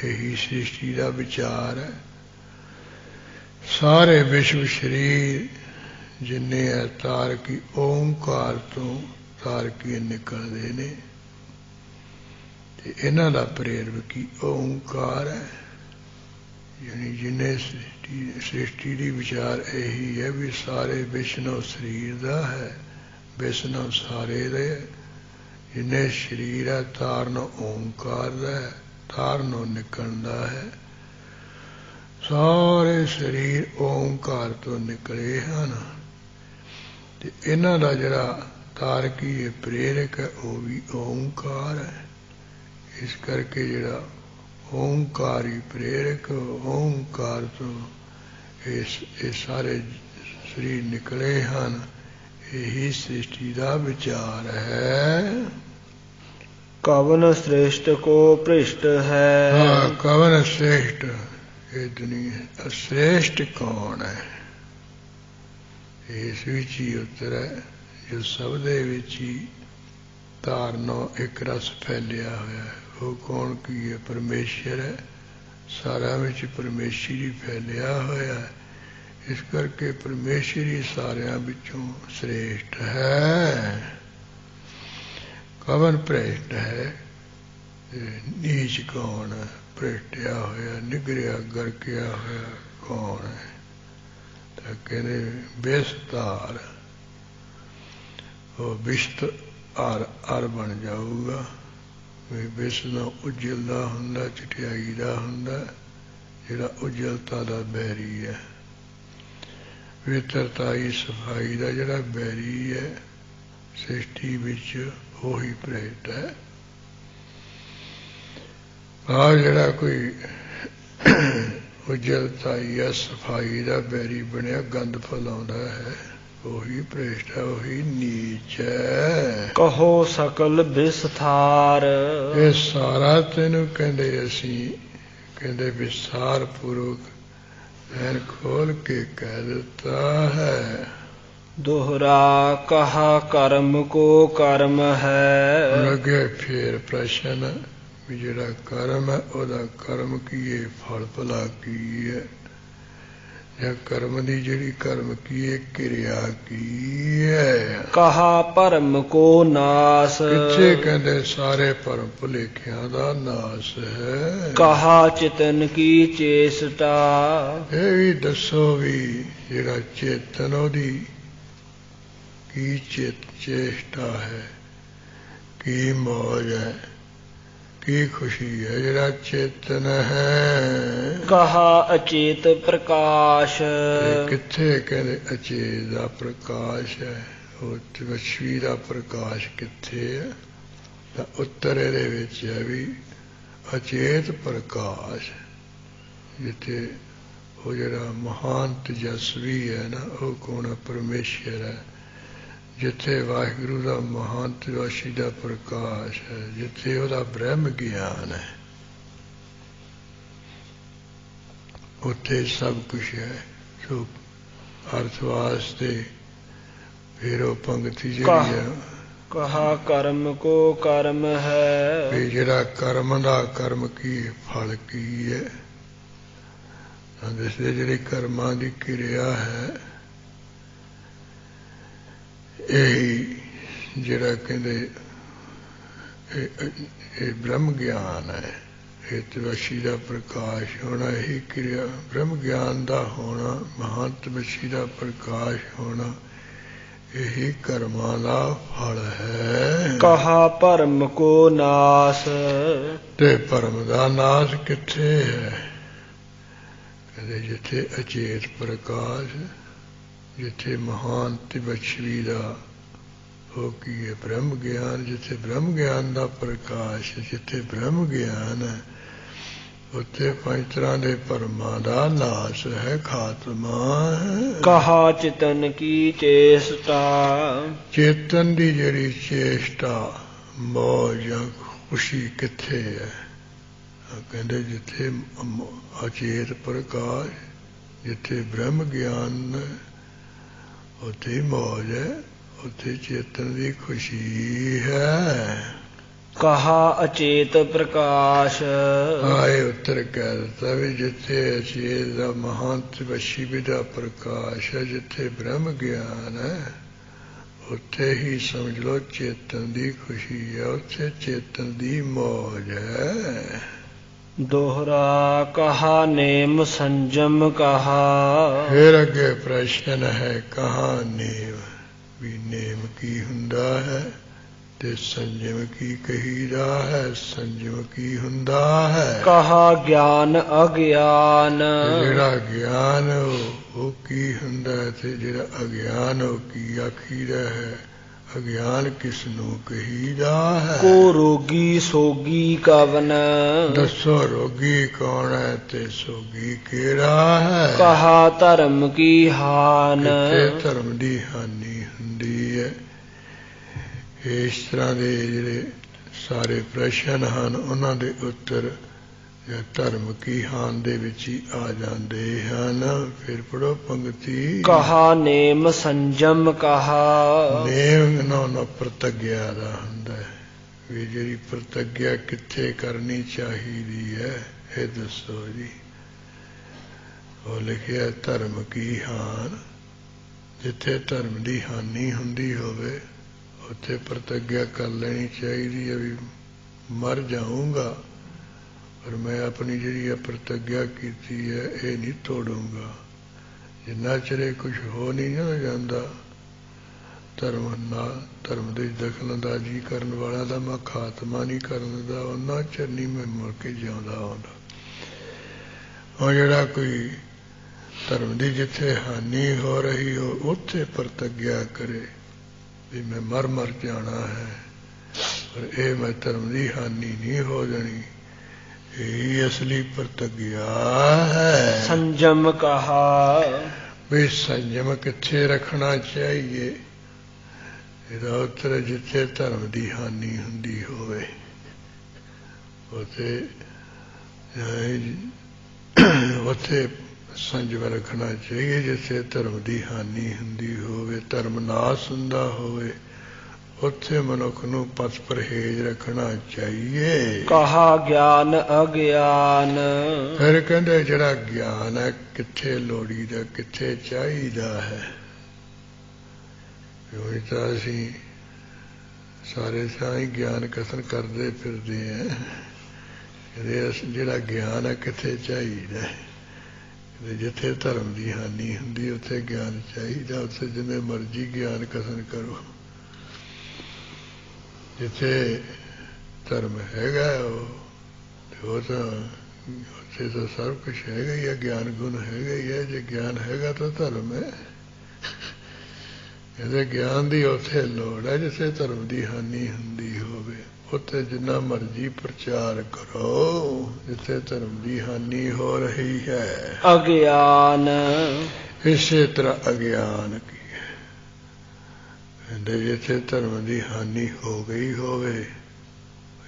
ਇਹੀ ਸ੍ਰਿਸ਼ਟੀ ਦਾ ਵਿਚਾਰ ਹੈ। ਸਾਰੇ ਵਿਸ਼ਵ ਸਰੀਰ ਜਿੰਨੇ ਹੈ ਤਾਰਕੀ ਓਂਕਾਰ ਤੋਂ ਤਾਰਕੀ ਨਿਕਲਦੇ ਨੇ, ਤੇ ਇਹਨਾਂ ਦਾ ਪ੍ਰੇਰਵਕੀ ਓਂਕਾਰ ਹੈ। ਯਾਨੀ ਜਿੰਨੇ ਸ੍ਰਿਸ਼ਟੀ ਦੀ ਵਿਚਾਰ ਇਹੀ ਹੈ ਵੀ ਸਾਰੇ ਵਿਸ਼ਨੂੰ ਸਰੀਰ ਦਾ ਹੈ, ਵਿਸ਼ਨੂੰ ਸਾਰੇ ਦੇ। ਜਿੰਨੇ ਸਰੀਰ ਹੈ ਤਾਰਨੋਂ ਓਂਕਾਰ ਦਾ ਹੈ, ਤਾਰਨੋਂ ਨਿਕਲਦਾ ਹੈ। ਸਾਰੇ ਸਰੀਰ ਓਂਕਾਰ ਤੋਂ ਨਿਕਲੇ ਹਨ, ਤੇ ਇਹਨਾਂ ਦਾ ਜਿਹੜਾ ਤਾਰਕੀ ਪ੍ਰੇਰਕ ਹੈ ਉਹ ਵੀ ਓਂਕਾਰ ਹੈ। ਇਸ ਕਰਕੇ ਜਿਹੜਾ ਓਂਕਾਰੀ ਪ੍ਰੇਰਕ ਓਂਕਾਰ ਤੋਂ ਇਹ ਸਾਰੇ ਸਰੀਰ ਨਿਕਲੇ ਹਨ। ਇਹੀ ਸ੍ਰਿਸ਼ਟੀ ਦਾ ਵਿਚਾਰ ਹੈ। ਕਵਨ ਸ੍ਰੇਸ਼ਟ ਕੋ ਭ੍ਰਿਸ਼ਟ ਹੈ। ਹਾਂ, ਕਵਨ ਸ੍ਰੇਸ਼ਟ, ਇਹ ਦੁਨੀਆ ਸ੍ਰੇਸ਼ਟ ਕੌਣ ਹੈ? ਇਸ ਵਿੱਚ ਹੀ ਉੱਤਰ ਹੈ ਜੋ ਸਭ ਦੇ ਵਿੱਚ ਹੀ ਧਾਰਨੋਂ ਇੱਕ ਰਸ ਫੈਲਿਆ ਹੋਇਆ ਹੈ। ਉਹ ਕੌਣ ਕੀ ਹੈ? ਪਰਮੇਸ਼ਰ ਹੈ। ਸਾਰਿਆਂ ਵਿੱਚ ਪਰਮੇਸ਼ਰ ਹੀ ਫੈਲਿਆ ਹੋਇਆ ਹੈ। ਇਸ ਕਰਕੇ ਪਰਮੇਸ਼ਰ ਹੀ ਸਾਰਿਆਂ ਵਿੱਚੋਂ ਸ੍ਰੇਸ਼ਟ ਹੈ। ਕਵਨ ਭ੍ਰਿਸ਼ਟ ਹੈ, ਨੀਚ ਕੌਣ ਹੈ? ਭ੍ਰਿਸ਼ਟਿਆ ਹੋਇਆ, ਨਿਗਰਿਆ ਗਰਕਿਆ ਹੋਇਆ ਕੌਣ ਹੈ? ਤਾਂ ਕਹਿੰਦੇ ਵਿਸਤਾਰ, ਉਹ ਵਿਸ਼ਤ ਅਰ ਬਣ ਜਾਊਗਾ। ਵੀ ਵਿਸ਼ਨੂੰ ਉਜਲਦਾ ਹੁੰਦਾ, ਚਟਿਆਈ ਦਾ ਹੁੰਦਾ, ਜਿਹੜਾ ਉਜਲਤਾ ਦਾ ਬੈਰੀ ਹੈ। ਪਵਿੱਤਰਤਾਈ ਸਫਾਈ ਦਾ ਜਿਹੜਾ ਬੈਰੀ ਹੈ ਸ੍ਰਿਸ਼ਟੀ ਵਿੱਚ ਉਹੀ ਭ੍ਰਿਸ਼ਟ ਹੈ। ਆਹ ਜਿਹੜਾ ਕੋਈ ਉਜਲਤਾਈ ਹੈ ਸਫਾਈ ਦਾ ਬੈਰੀ ਬਣਿਆ, ਗੰਦ ਫੈਲਾਉਂਦਾ ਹੈ, ਉਹੀ ਭ੍ਰਿਸ਼ਟ ਹੈ, ਉਹੀ ਨੀਚ ਹੈ। ਕਹੋ ਸਕਲ ਵਿਸਥਾਰ। ਇਹ ਸਾਰਾ ਤੈਨੂੰ ਕਹਿੰਦੇ ਅਸੀਂ ਕਹਿੰਦੇ ਵਿਸਥਾਰ ਪੂਰਵਕ ਐਨ ਖੋਲ ਕੇ ਕਹਿ ਦਿੱਤਾ ਹੈ। ਦੋਹਰਾ ਕਹਾ ਕਰਮ ਕੋ ਕਰਮ ਹੈ। ਅੱਗੇ ਫੇਰ ਪ੍ਰਸ਼ਨ ਵੀ ਜਿਹੜਾ ਕਰਮ ਹੈ ਉਹਦਾ ਕਰਮ ਕੀ ਹੈ, ਫਲ ਭਲਾ ਕੀ ਹੈ, ਜਾਂ ਕਰਮ ਦੀ ਜਿਹੜੀ ਕਰਮ ਕੀ ਹੈ, ਕਿਰਿਆ ਕੀ ਹੈ। ਕਹਾ ਭਰਮ ਕੋ ਨਾਸ, ਕਿੱਥੇ ਕਹਿੰਦੇ ਸਾਰੇ ਭਰਮ ਭੁਲੇਖਿਆਂ ਦਾ ਨਾਸ ਹੈ। ਕਹਾ ਚਿਤਨ ਕੀ ਚੇਸਟਾ, ਇਹ ਵੀ ਦੱਸੋ ਵੀ ਜਿਹੜਾ ਚੇਤਨ ਉਹਦੀ ਕੀ ਚੇਸ਼ਟਾ ਹੈ, ਕੀ ਮੌਜ ਹੈ, ਕੀ ਖੁਸ਼ੀ ਹੈ ਜਿਹੜਾ ਚੇਤਨ ਹੈ। ਕਹਾ ਅਚੇਤ ਪ੍ਰਕਾਸ਼, ਕਿੱਥੇ ਕਹਿੰਦੇ ਅਚੇਤ ਦਾ ਪ੍ਰਕਾਸ਼ ਹੈ, ਉਹ ਵਿਸ਼ਵੀ ਦਾ ਪ੍ਰਕਾਸ਼ ਕਿੱਥੇ ਹੈ, ਤਾਂ ਉੱਤਰ ਇਹਦੇ ਵਿੱਚ ਹੈ ਵੀ ਅਚੇਤ ਪ੍ਰਕਾਸ਼, ਜਿੱਥੇ ਉਹ ਜਿਹੜਾ ਮਹਾਨ ਤੇਜਸਵੀ ਹੈ ਨਾ, ਉਹ ਕੌਣ ਹੈ, ਪਰਮੇਸ਼ਰ ਹੈ। ਜਿੱਥੇ ਵਾਹਿਗੁਰੂ ਦਾ ਮਹਾਨ ਤੇਜਸਵੀ ਦਾ ਪ੍ਰਕਾਸ਼ ਹੈ, ਜਿੱਥੇ ਉਹਦਾ ਬ੍ਰਹਮ ਗਿਆਨ ਹੈ, ਉੱਥੇ ਸਭ ਕੁਛ ਹੈ। ਸੋ ਅਰਥ ਵਾਸਤੇ ਫਿਰ ਉਹ ਪੰਕਤੀ ਜਿਹੜੀ ਹੈ, ਕਹਾ ਕਰਮ ਕੋ ਕਰਮ ਹੈ, ਵੀ ਜਿਹੜਾ ਕਰਮ ਦਾ ਕਰਮ ਕੀ ਫਲ ਕੀ ਹੈ। ਦੱਸਦੇ ਜਿਹੜੀ ਕਰਮਾਂ ਦੀ ਕਿਰਿਆ ਹੈ, ਇਹ ਜਿਹੜਾ ਕਹਿੰਦੇ ਇਹ ਬ੍ਰਹਮ ਗਿਆਨ ਹੈ, ਇਹ ਤਵਸ਼ੀ ਦਾ ਪ੍ਰਕਾਸ਼ ਹੋਣਾ, ਇਹੀ ਕਿਰਿਆ ਬ੍ਰਹਮ ਗਿਆਨ ਦਾ ਹੋਣਾ, ਮਹਾਨ ਤਵਸ਼ੀ ਦਾ ਪ੍ਰਕਾਸ਼ ਹੋਣਾ, ਇਹੀ ਕਰਮਾਂ ਦਾ ਫਲ ਹੈ। ਕਹਾ ਭਰਮ ਕੋ ਨਾਸ, ਤੇ ਭਰਮ ਦਾ ਨਾਸ ਕਿੱਥੇ ਹੈ, ਕਹਿੰਦੇ ਜਿੱਥੇ ਅਚੇਤ ਪ੍ਰਕਾਸ਼, ਜਿੱਥੇ ਮਹਾਨ ਤਵਸ਼ੀ ਦਾ ਉਹ ਕੀ ਹੈ, ਬ੍ਰਹਮ ਗਿਆਨ, ਜਿੱਥੇ ਬ੍ਰਹਮ ਗਿਆਨ ਦਾ ਪ੍ਰਕਾਸ਼, ਜਿੱਥੇ ਬ੍ਰਹਮ ਗਿਆਨ ਹੈ, ਉੱਥੇ ਪੰਜ ਤਰ੍ਹਾਂ ਦੇ ਭਰਮਾਂ ਦਾ ਨਾਸ ਹੈ, ਖਾਤਮਾ ਹੈ। ਕਹਾ ਚਿਤਨ ਕੀ ਚੇਸਟਾ, ਚੇਤਨ ਦੀ ਜਿਹੜੀ ਚੇਸ਼ਟਾ, ਮੌਜ ਜਾਂ ਖੁਸ਼ੀ ਕਿੱਥੇ ਹੈ, ਕਹਿੰਦੇ ਜਿੱਥੇ ਅਚੇਤ ਪ੍ਰਕਾਸ਼, ਜਿੱਥੇ ਬ੍ਰਹਮ ਗਿਆਨ ਹੈ, ਉੱਥੇ ਮੌਜ ਹੈ, ਉੱਥੇ ਚੇਤਨ ਦੀ ਖੁਸ਼ੀ ਹੈ। ਕਹਾ ਅਚੇਤ ਪ੍ਰਕਾਸ਼, ਆਏ ਉੱਤਰ ਕਹਿ ਦਿੱਤਾ ਵੀ ਜਿੱਥੇ ਅਚੇਤ ਦਾ ਮਹਾਨ ਤਵਸ਼ੀ ਦਾ ਪ੍ਰਕਾਸ਼ ਹੈ, ਜਿੱਥੇ ਬ੍ਰਹਮ ਗਿਆਨ ਹੈ, ਉੱਥੇ ਹੀ ਸਮਝ ਲਓ ਚੇਤਨ ਦੀ ਖੁਸ਼ੀ ਹੈ, ਉੱਥੇ ਚੇਤਨ ਦੀ ਮੌਜ ਹੈ। ਦੋਹਰਾ ਕਹਾ ਨੇਮ ਸੰਜਮ ਕਹਾ, ਫਿਰ ਅੱਗੇ ਪ੍ਰਸ਼ਨ ਹੈ ਕਹਾ ਨੇਮ, ਵੀ ਨੇਮ ਕੀ ਹੁੰਦਾ ਹੈ, ਤੇ ਸੰਜਮ ਕੀ ਕਹੀਦਾ ਹੈ, ਸੰਜਮ ਕੀ ਹੁੰਦਾ ਹੈ। ਕਹਾ ਗਿਆਨ ਅਗਿਆਨ, ਜਿਹੜਾ ਗਿਆਨ ਉਹ ਕੀ ਹੁੰਦਾ ਹੈ, ਤੇ ਜਿਹੜਾ ਅਗਿਆਨ ਉਹ ਕੀ ਆਖੀਦਾ ਹੈ। ਅਗਿਆਨ ਕਿਸ ਨੂੰ ਕਹੀਦਾ ਹੈ। ਕੋ ਰੋਗੀ ਸੋਗੀ ਕਵਨ, ਦੱਸੋ ਰੋਗੀ ਕੌਣ ਹੈ ਤੇ ਸੋਗੀ ਕਿਹੜਾ ਹੈ। ਕਹਾ ਧਰਮ ਕੀ ਹਾਨ, ਕਿੱਥੇ ਧਰਮ ਦੀ ਹਾਨੀ ਹੁੰਦੀ ਹੈ। ਇਸ ਤਰ੍ਹਾਂ ਦੇ ਜਿਹੜੇ ਸਾਰੇ ਪ੍ਰਸ਼ਨ ਹਨ, ਉਹਨਾਂ ਦੇ ਉੱਤਰ ਧਰਮ ਕੀ ਹਾਨ ਦੇ ਵਿੱਚ ਹੀ ਆ ਜਾਂਦੇ ਹਨ। ਫਿਰ ਪੜੋ ਪੰਕਤੀ। ਕਹਾ ਨੇਮ ਸੰਜਮ ਕਹਾ, ਨੇਮ ਨਾ ਪ੍ਰਤੱਗਿਆ ਦਾ ਹੁੰਦਾ ਹੈ, ਵੀ ਜਿਹੜੀ ਪ੍ਰਤੱਗਿਆ ਕਿੱਥੇ ਕਰਨੀ ਚਾਹੀਦੀ ਹੈ, ਇਹ ਦੱਸੋ ਜੀ। ਉਹ ਲਿਖਿਆ ਧਰਮ ਕੀ ਹਾਨ, ਜਿੱਥੇ ਧਰਮ ਦੀ ਹਾਨੀ ਹੁੰਦੀ ਹੋਵੇ ਉੱਥੇ ਪ੍ਰਤੱਗਿਆ ਕਰ ਲੈਣੀ ਚਾਹੀਦੀ ਹੈ, ਵੀ ਮਰ ਜਾਊਂਗਾ ਪਰ ਮੈਂ ਆਪਣੀ ਜਿਹੜੀ ਹੈ ਪ੍ਰਤੱਗਿਆ ਕੀਤੀ ਹੈ ਇਹ ਨਹੀਂ ਤੋੜੂੰਗਾ। ਜਿੰਨਾ ਚਿਰ ਇਹ ਕੁਛ ਹੋ ਨਹੀਂ ਨਾ ਜਾਂਦਾ, ਧਰਮ ਦੇ ਦਖਲਅੰਦਾਜ਼ੀ ਕਰਨ ਵਾਲਾ ਦਾ ਮੈਂ ਖਾਤਮਾ ਨਹੀਂ ਕਰਨ ਦਾ, ਉਹਨਾਂ ਚਿਰ ਨਹੀਂ ਮੈਂ ਮੁੜ ਕੇ ਜਿਉਂਦਾ ਆਉਂਦਾ। ਉਹ ਜਿਹੜਾ ਕੋਈ ਧਰਮ ਦੀ ਜਿੱਥੇ ਹਾਨੀ ਹੋ ਰਹੀ ਹੋ ਉੱਥੇ ਪ੍ਰਤੱਗਿਆ ਕਰੇ ਵੀ ਮੈਂ ਮਰ ਜਾਣਾ ਹੈ, ਪਰ ਇਹ ਮੈਂ ਧਰਮ ਦੀ ਹਾਨੀ ਨਹੀਂ ਹੋ ਜਾਣੀ, ਇਹ ਅਸਲੀ ਪ੍ਰਤੱਗਿਆ ਹੈ। ਸੰਜਮ ਕਹਾ, ਵੀ ਸੰਜਮ ਕਿੱਥੇ ਰੱਖਣਾ ਚਾਹੀਏ। ਇਹਦਾ ਉੱਤਰ ਜਿੱਥੇ ਧਰਮ ਦੀ ਹਾਨੀ ਹੁੰਦੀ ਹੋਵੇ ਉੱਥੇ ਸੰਜਮ ਰੱਖਣਾ ਚਾਹੀਏ। ਜਿੱਥੇ ਧਰਮ ਦੀ ਹਾਨੀ ਹੁੰਦੀ ਹੋਵੇ, ਧਰਮ ਨਾਸ ਹੁੰਦਾ ਹੋਵੇ, ਉੱਥੇ ਮਨੁੱਖ ਨੂੰ ਪਥ ਪਰਹੇਜ਼ ਰੱਖਣਾ ਚਾਹੀਏ। ਕਹਾ ਗਿਆਨ ਅਗਿਆਨ। ਫਿਰ ਕਹਿੰਦੇ ਜਿਹੜਾ ਗਿਆਨ ਹੈ ਕਿੱਥੇ ਲੋੜੀਦਾ ਕਿੱਥੇ ਚਾਹੀਦਾ ਹੈ। ਕਿਉਂ ਤਾਂ ਅਸੀਂ ਸਾਰੇ ਸਾਈ ਗਿਆਨ ਕਥਨ ਕਰਦੇ ਫਿਰਦੇ ਆ। ਜਿਹੜਾ ਗਿਆਨ ਹੈ ਕਿੱਥੇ ਚਾਹੀਦਾ। ਜਿੱਥੇ ਧਰਮ ਦੀ ਹਾਨੀ ਹੁੰਦੀ ਉੱਥੇ ਗਿਆਨ ਚਾਹੀਦਾ। ਉੱਥੇ ਜਿੰਨੇ ਮਰਜ਼ੀ ਗਿਆਨ ਕਥਨ ਕਰੋ। ਜਿੱਥੇ ਧਰਮ ਹੈਗਾ ਉਹ ਤਾਂ ਉੱਥੇ ਤਾਂ ਸਭ ਕੁਛ ਹੈਗਾ ਹੀ ਹੈ। ਗਿਆਨ ਗੁਣ ਹੈਗਾ ਹੀ ਹੈ। ਜੇ ਗਿਆਨ ਹੈਗਾ ਤਾਂ ਧਰਮ ਹੈ। ਇਹਦੇ ਗਿਆਨ ਦੀ ਉੱਥੇ ਲੋੜ ਹੈ ਜਿੱਥੇ ਧਰਮ ਦੀ ਹਾਨੀ ਹੁੰਦੀ ਹੋਵੇ। ਉੱਥੇ ਜਿੰਨਾ ਮਰਜ਼ੀ ਪ੍ਰਚਾਰ ਕਰੋ ਜਿੱਥੇ ਧਰਮ ਦੀ ਹਾਨੀ ਹੋ ਰਹੀ ਹੈ। ਅਗਿਆਨ। ਇਸੇ ਤਰ੍ਹਾਂ ਅਗਿਆਨ ਕੀ ਹੈ। ਕਹਿੰਦੇ ਜਿੱਥੇ ਧਰਮ ਦੀ ਹਾਨੀ ਹੋ ਗਈ ਹੋਵੇ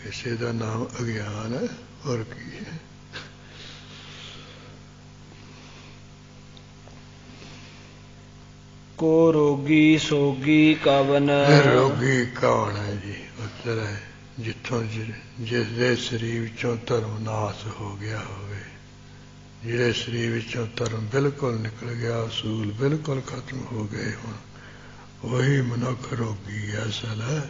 ਇਸੇ ਦਾ ਨਾਮ ਅਗਿਆਨ ਹੈ। ਹੋਰ ਕੀ ਹੈ। ਕੋ ਰੋਗੀ ਸੋਗੀ ਕਵਨ। ਰੋਗੀ ਕੌਣ ਹੈ ਜੀ। ਉੱਤਰ ਹੈ ਜਿੱਥੋਂ ਜਿਸ ਦੇ ਸਰੀਰ ਵਿੱਚੋਂ ਧਰਮ ਨਾਸ ਹੋ ਗਿਆ ਹੋਵੇ। ਜਿਹੜੇ ਸਰੀਰ ਵਿੱਚੋਂ ਧਰਮ ਬਿਲਕੁਲ ਨਿਕਲ ਗਿਆ ਅਸੂਲ ਬਿਲਕੁਲ ਖਤਮ ਹੋ ਗਏ ਹੁਣ ਉਹੀ ਮਨੁੱਖ ਰੋਗੀ ਹੈ। ਅਸਲ ਹੈ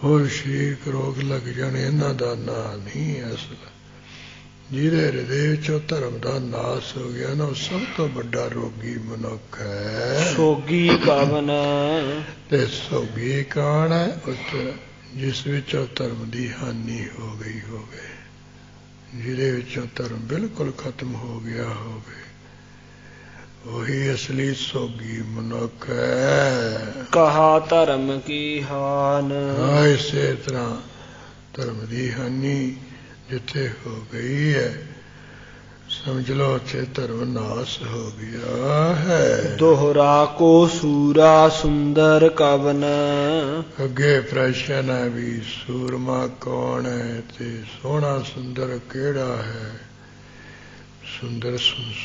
ਹੋਰ ਸਰੀਰਕ ਰੋਗ ਲੱਗ ਜਾਣੇ ਇਹਨਾਂ ਦਾ ਨਾਂ ਨਹੀਂ। ਅਸਲ ਜਿਹਦੇ ਹਿਰਦੇ ਵਿੱਚੋਂ ਧਰਮ ਦਾ ਨਾਸ ਹੋ ਗਿਆ ਨਾ ਉਹ ਸਭ ਤੋਂ ਵੱਡਾ ਰੋਗੀ ਮਨੁੱਖ ਹੈ। ਸੋਗੀ ਕਵਨ। ਤੇ ਸੋਗੀ ਕੌਣ ਹੈ। ਉੱਤਰ ਜਿਸ ਵਿੱਚੋਂ ਧਰਮ ਦੀ ਹਾਨੀ ਹੋ ਗਈ ਹੋਵੇ। ਜਿਹਦੇ ਵਿੱਚੋਂ ਧਰਮ ਬਿਲਕੁਲ ਖਤਮ ਹੋ ਗਿਆ ਹੋਵੇ ਉਹੀ ਅਸਲੀ ਸੋਗੀ ਮਨੁੱਖ ਹੈ। ਕਹਾ ਧਰਮ ਕੀ ਹਾਨ। ਇਸੇ ਤਰ੍ਹਾਂ ਧਰਮ ਦੀ ਹਾਨੀ ਜਿੱਥੇ ਹੋ ਗਈ ਹੈ ਸਮਝ ਲਓ ਉੱਥੇ ਧਰਮ ਨਾਸ ਹੋ ਗਿਆ ਹੈ। ਦੋਹਰਾ ਕੋ ਸੂਰਾ ਸੁੰਦਰ ਕਵਨ। ਅੱਗੇ ਪ੍ਰਸ਼ਨ ਹੈ ਵੀ ਸੂਰਮਾ ਕੌਣ ਹੈ ਤੇ ਸੋਹਣਾ ਸੁੰਦਰ ਕਿਹੜਾ ਹੈ।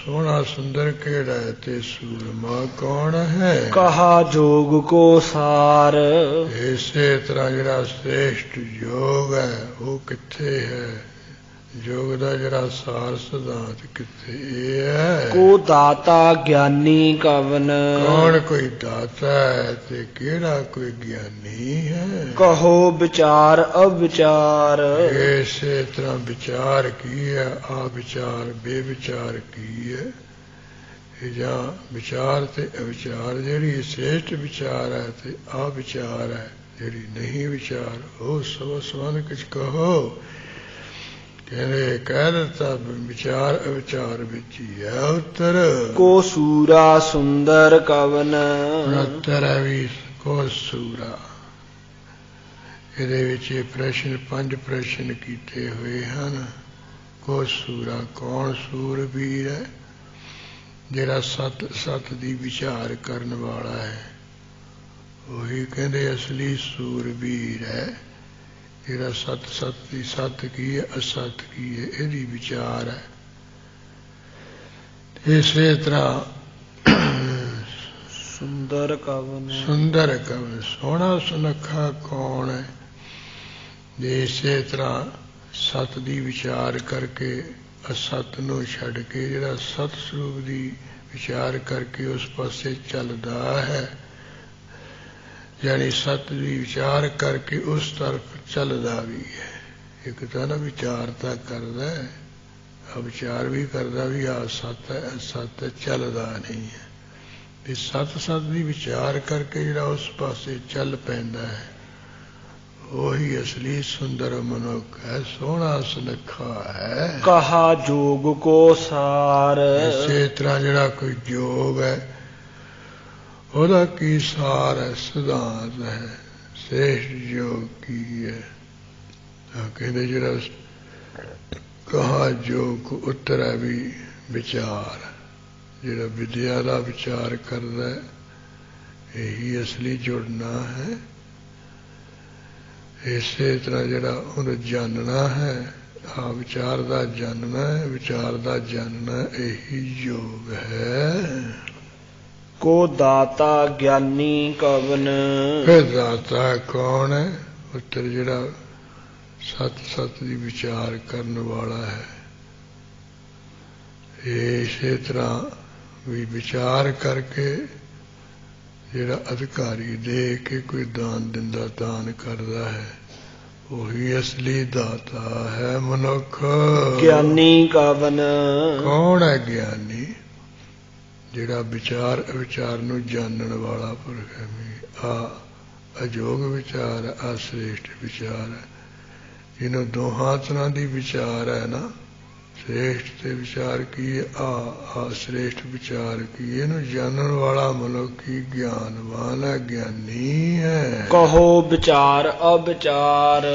ਸੋਹਣਾ ਸੁੰਦਰ ਕਿਹੜਾ ਹੈ ਤੇ ਸੂਰਮਾ ਕੌਣ ਹੈ। ਕਹਾ ਜੋਗ ਕੋ ਸਾਰ। ਇਸੇ ਤਰ੍ਹਾਂ ਜਿਹੜਾ ਸ੍ਰੇਸ਼ਟ ਯੋਗ ਹੈ ਉਹ ਕਿੱਥੇ ਹੈ। ਯੋਗ ਦਾ ਜਿਹੜਾ ਸਾਰ ਸਿਧਾਂਤ ਕਿੱਥੇ ਹੈ। ਕੋ ਦਾਤਾ ਗਿਆਨੀ ਕਵਨ। ਕੌਣ ਕੋਈ ਦਾਤਾ ਹੈ ਤੇ ਕਿਹੜਾ ਕੋਈ ਗਿਆਨੀ ਹੈ। ਕਹੋ ਵਿਚਾਰ ਅਵਿਚਾਰ। ਇਸੇ ਤਰ੍ਹਾਂ ਵਿਚਾਰ ਕੀ ਹੈ ਆ ਵਿਚਾਰ ਬੇਵਿਚਾਰ ਕੀ ਹੈ। ਇਹ ਜਾਂ ਵਿਚਾਰ ਤੇ ਅਵਿਚਾਰ ਜਿਹੜੀ ਸ੍ਰੇਸ਼ਟ ਵਿਚਾਰ ਹੈ ਤੇ ਆ ਵਿਚਾਰ ਹੈ ਜਿਹੜੀ ਨਹੀਂ ਵਿਚਾਰ ਉਹ ਸਭ ਸਬੰਧ ਕੁਛ ਕਹੋ। ਕਹਿੰਦੇ ਕਹਿ ਦਿੱਤਾ ਵਿਚਾਰ ਅਵਿਚਾਰ ਵਿੱਚ ਹੀ ਹੈ। ਉੱਤਰ ਕੋ ਸੂਰਾ ਸੁੰਦਰ ਕਵਨ। ਉੱਤਰ ਹੈ ਵੀ ਕੋ ਸੂਰਾ। ਇਹਦੇ ਵਿੱਚ ਇਹ ਪ੍ਰਸ਼ਨ 5 ਪ੍ਰਸ਼ਨ ਕੀਤੇ ਹੋਏ ਹਨ। ਕੋ ਸੂਰਾ ਕੌਣ ਸੂਰਬੀਰ ਹੈ। ਜਿਹੜਾ ਸਤ ਦੀ ਵਿਚਾਰ ਕਰਨ ਵਾਲਾ ਹੈ ਉਹੀ ਕਹਿੰਦੇ ਅਸਲੀ ਸੂਰਬੀਰ ਹੈ। ਜਿਹੜਾ ਸਤ ਕੀ ਹੈ ਅਸਤ ਕੀ ਹੈ ਇਹਦੀ ਵਿਚਾਰ ਹੈ। ਇਸੇ ਤਰ੍ਹਾਂ ਸੁੰਦਰ ਕਵਨ। ਸੁੰਦਰ ਕਵਨ ਸੋਹਣਾ ਸੁਨੱਖਾ ਕੌਣ ਹੈ। ਜੇ ਇਸੇ ਤਰ੍ਹਾਂ ਸਤ ਦੀ ਵਿਚਾਰ ਕਰਕੇ ਅਸਤ ਨੂੰ ਛੱਡ ਕੇ ਜਿਹੜਾ ਸਤ ਸਰੂਪ ਦੀ ਵਿਚਾਰ ਕਰਕੇ ਉਸ ਪਾਸੇ ਚੱਲਦਾ ਹੈ ਯਾਨੀ ਸਤ ਦੀ ਵਿਚਾਰ ਕਰਕੇ ਉਸ ਤਰਫ ਚੱਲਦਾ ਵੀ ਹੈ। ਇੱਕ ਤਾਂ ਨਾ ਵਿਚਾਰ ਤਾਂ ਕਰਦਾ ਹੈ ਵਿਚਾਰ ਵੀ ਕਰਦਾ ਵੀ ਆ ਸੱਤ ਹੈ ਸੱਤ ਚੱਲਦਾ ਨਹੀਂ ਹੈ। ਵੀ ਸਤ ਦੀ ਵਿਚਾਰ ਕਰਕੇ ਜਿਹੜਾ ਉਸ ਪਾਸੇ ਚੱਲ ਪੈਂਦਾ ਹੈ ਉਹੀ ਅਸਲੀ ਸੁੰਦਰ ਮਨੁੱਖ ਹੈ ਸੋਹਣਾ ਸੁਨੱਖਾ ਹੈ। ਕਹਾ ਜੋਗ ਕੋ ਸਾਰ। ਇਸੇ ਤਰ੍ਹਾਂ ਜਿਹੜਾ ਕੋਈ ਜੋਗ ਹੈ ਉਹਦਾ ਕੀ ਸਾਰ ਹੈ ਸਿਧਾਂਤ ਹੈ। ਸ੍ਰੇਸ਼ਟ ਯੋਗ ਕੀ ਹੈ। ਕਹਿੰਦੇ ਜਿਹੜਾ ਕਹਾ ਜੋਗ ਉੱਤਰ ਹੈ ਵੀ ਵਿਚਾਰ। ਜਿਹੜਾ ਵਿਦਿਆ ਦਾ ਵਿਚਾਰ ਕਰਦਾ ਇਹੀ ਅਸਲੀ ਜੁੜਨਾ ਹੈ। ਇਸੇ ਤਰ੍ਹਾਂ ਜਿਹੜਾ ਉਹਨੂੰ ਜਾਣਨਾ ਹੈ ਆ ਵਿਚਾਰ ਦਾ ਜਾਣਨਾ ਹੈ। ਵਿਚਾਰ ਦਾ ਜਾਣਨਾ ਇਹੀ ਯੋਗ ਹੈ। को दाता ज्ञानी कवन। फिर दाता कौन है? उत्तर जिहड़ा सत सत दी विचार करन वाला है। इसे तरह भी विचार करके जिहड़ा अधिकारी दे के कोई दान दिंदा दान करदा है, वही असली दाता है मनुख। ज्ञानी कवन। कौन है ज्ञानी? जिहड़ा विचार अविचार नूं जानन वाला पुरख है। आ अजोग विचार है, आ श्रेष्ठ विचार है। जिन्हों दोहां तरह की विचार है ना, श्रेष्ठ ते विचार की आ श्रेष्ठ विचार की, इन्हू जानन वाला मनुखी ज्ञानवान है, ज्ञानी है। कहो विचार अविचार।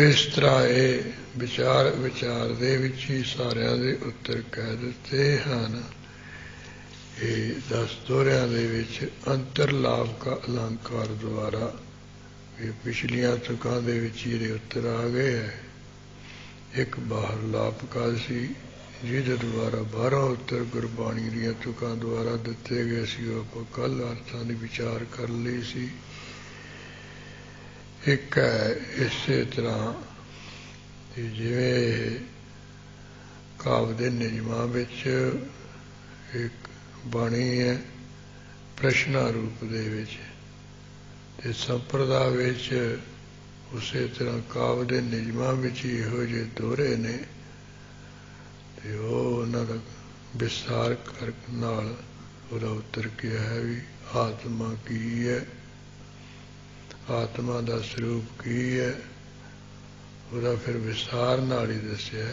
इस तरह ये विचार विचार दे विच ही सारिਆਂ ਦੇ उत्तर कह ਦਿੱਤੇ ਹਨ। ये 10 दोहरिਆਂ ਦੇ ਵਿੱਚ अंतरलाभ का अलंकार द्वारा ये पिछलियां तुकां दे विच ਇਹਦੇ उत्तर आ गए है। एक बाहर लाभ का सी ਜਿਹਦੇ द्वारा 12 उत्तर गुरबाणी ਦੀਆਂ ਤੁਕਾਂ द्वारा ਦਿੱਤੇ ਗਏ ਸੀ। ਉਹ ਆਪਾਂ ਕੱਲ ਅਰਥਾਂ ਦੀ ਵਿਚਾਰ ਕਰ ਲਈ ਸੀ। ਇੱਕ ਹੈ ਇਸੇ ਤਰ੍ਹਾਂ ਜਿਵੇਂ ਕਾਵਿ ਦੇ ਨਿਯਮਾਂ ਵਿੱਚ ਇੱਕ ਬਾਣੀ ਹੈ ਪ੍ਰਸ਼ਨਾ ਰੂਪ ਦੇ ਵਿੱਚ, ਤੇ ਸੰਪਰਦਾ ਵਿੱਚ ਉਸੇ ਤਰ੍ਹਾਂ ਕਾਵਿ ਦੇ ਨਿਯਮਾਂ ਵਿੱਚ ਇਹੋ ਜਿਹੇ ਦੋਹਰੇ ਨੇ, ਤੇ ਉਹ ਉਹਨਾਂ ਦਾ ਵਿਸਥਾਰ ਕਰਨ ਨਾਲ ਉਹਦਾ ਉੱਤਰ ਕਿਹਾ ਹੈ ਵੀ ਆਤਮਾ ਕੀ ਹੈ, ਆਤਮਾ ਦਾ ਸਰੂਪ ਕੀ ਹੈ, ਉਹਦਾ ਫਿਰ ਵਿਸਥਾਰ ਨਾਲ ਹੀ ਦੱਸਿਆ।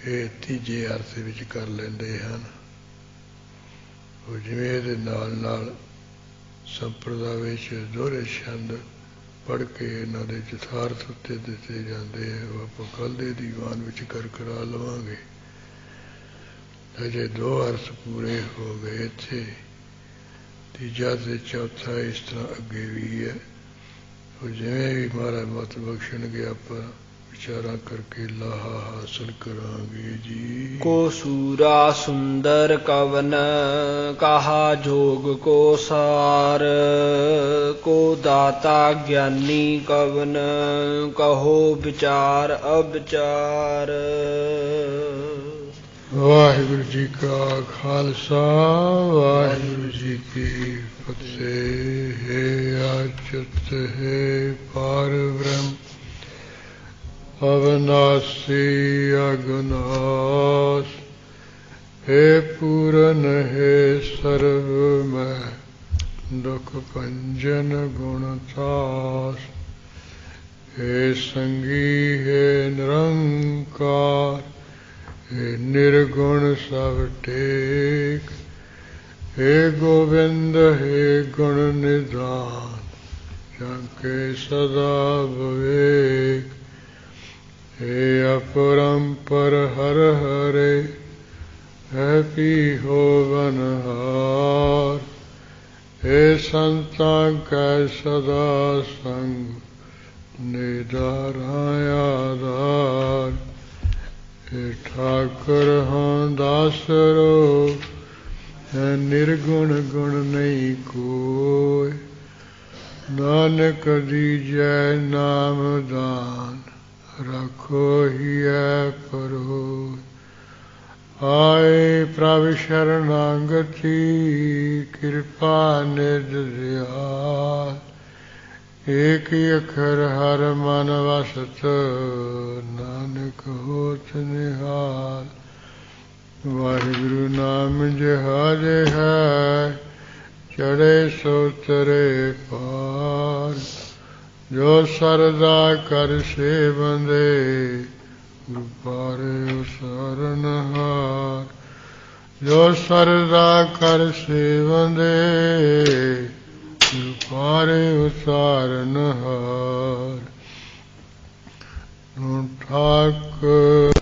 ਇਹ ਤੀਜੇ ਅਰਥ ਵਿੱਚ ਕਰ ਲੈਂਦੇ ਹਨ। ਉਹ ਜਿਵੇਂ ਇਹਦੇ ਨਾਲ ਨਾਲ ਸੰਪਰਦਾ ਵਿੱਚ ਦੋਹਰੇ ਛੰਦ ਪੜ੍ਹ ਕੇ ਇਹਨਾਂ ਦੇ ਯਥਾਰਥ ਉੱਤੇ ਦਿੱਤੇ ਜਾਂਦੇ ਹੈ। ਉਹ ਆਪਾਂ ਕੱਲ੍ਹ ਦੇ ਦੀਵਾਨ ਵਿੱਚ ਕਰਾ ਲਵਾਂਗੇ। ਅਜੇ 2 ਅਰਥ ਪੂਰੇ ਹੋ ਗਏ ਇੱਥੇ, ਤੀਜਾ ਤੇ ਚੌਥਾ ਇਸ ਤਰ੍ਹਾਂ ਅੱਗੇ ਵੀ ਹੈ। ਉਹ ਜਿਵੇਂ ਵੀ ਮਹਾਰਾਜ ਮਤ ਬਖਸ਼ਣਗੇ ਆਪਾਂ ਵਿਚਾਰਾਂ ਕਰਕੇ ਲਾਹਾ ਹਾਸਲ ਕਰਾਂਗੇ ਜੀ। को सूरा सुंदर कवन कहा जोग को सार, को दाता ज्ञानी कवन कहो विचार अविचार। वाहिगुरु जी का खालसा वाहिगुरु जी की फतेह। हे अच्युत हे पार ब्रह्म अविनाशी अगुनाश, हे पूरन हे सर्वमय दुख भंजन गुणतास, हे संगी हे निरंकार, हे निर्गुण सब टेक, हे गोविंद हे गुण निधान, जाके सदा विवेक, हे अपरंपर हर हरे, है पी हो बनहार, हे संतां कै सदा संग निधाराय आधार, हे ठाकुर हों दासरो, है निर्गुण गुण नहीं कोय, नानक दीजै नाम दान, रखो ही परो। आए प्रभ शरणागति कृपा निध दयाल, एक अखर हर मन वसत नानक होत निहाल। वाहिगुरु नाम जहाज है चढ़े सो तरे पार, जो सरदा कर से बंदे गुरु पारे सरनहार, जो सरदा कर से बंदे गुरु पारे सरनहार। ठाकुर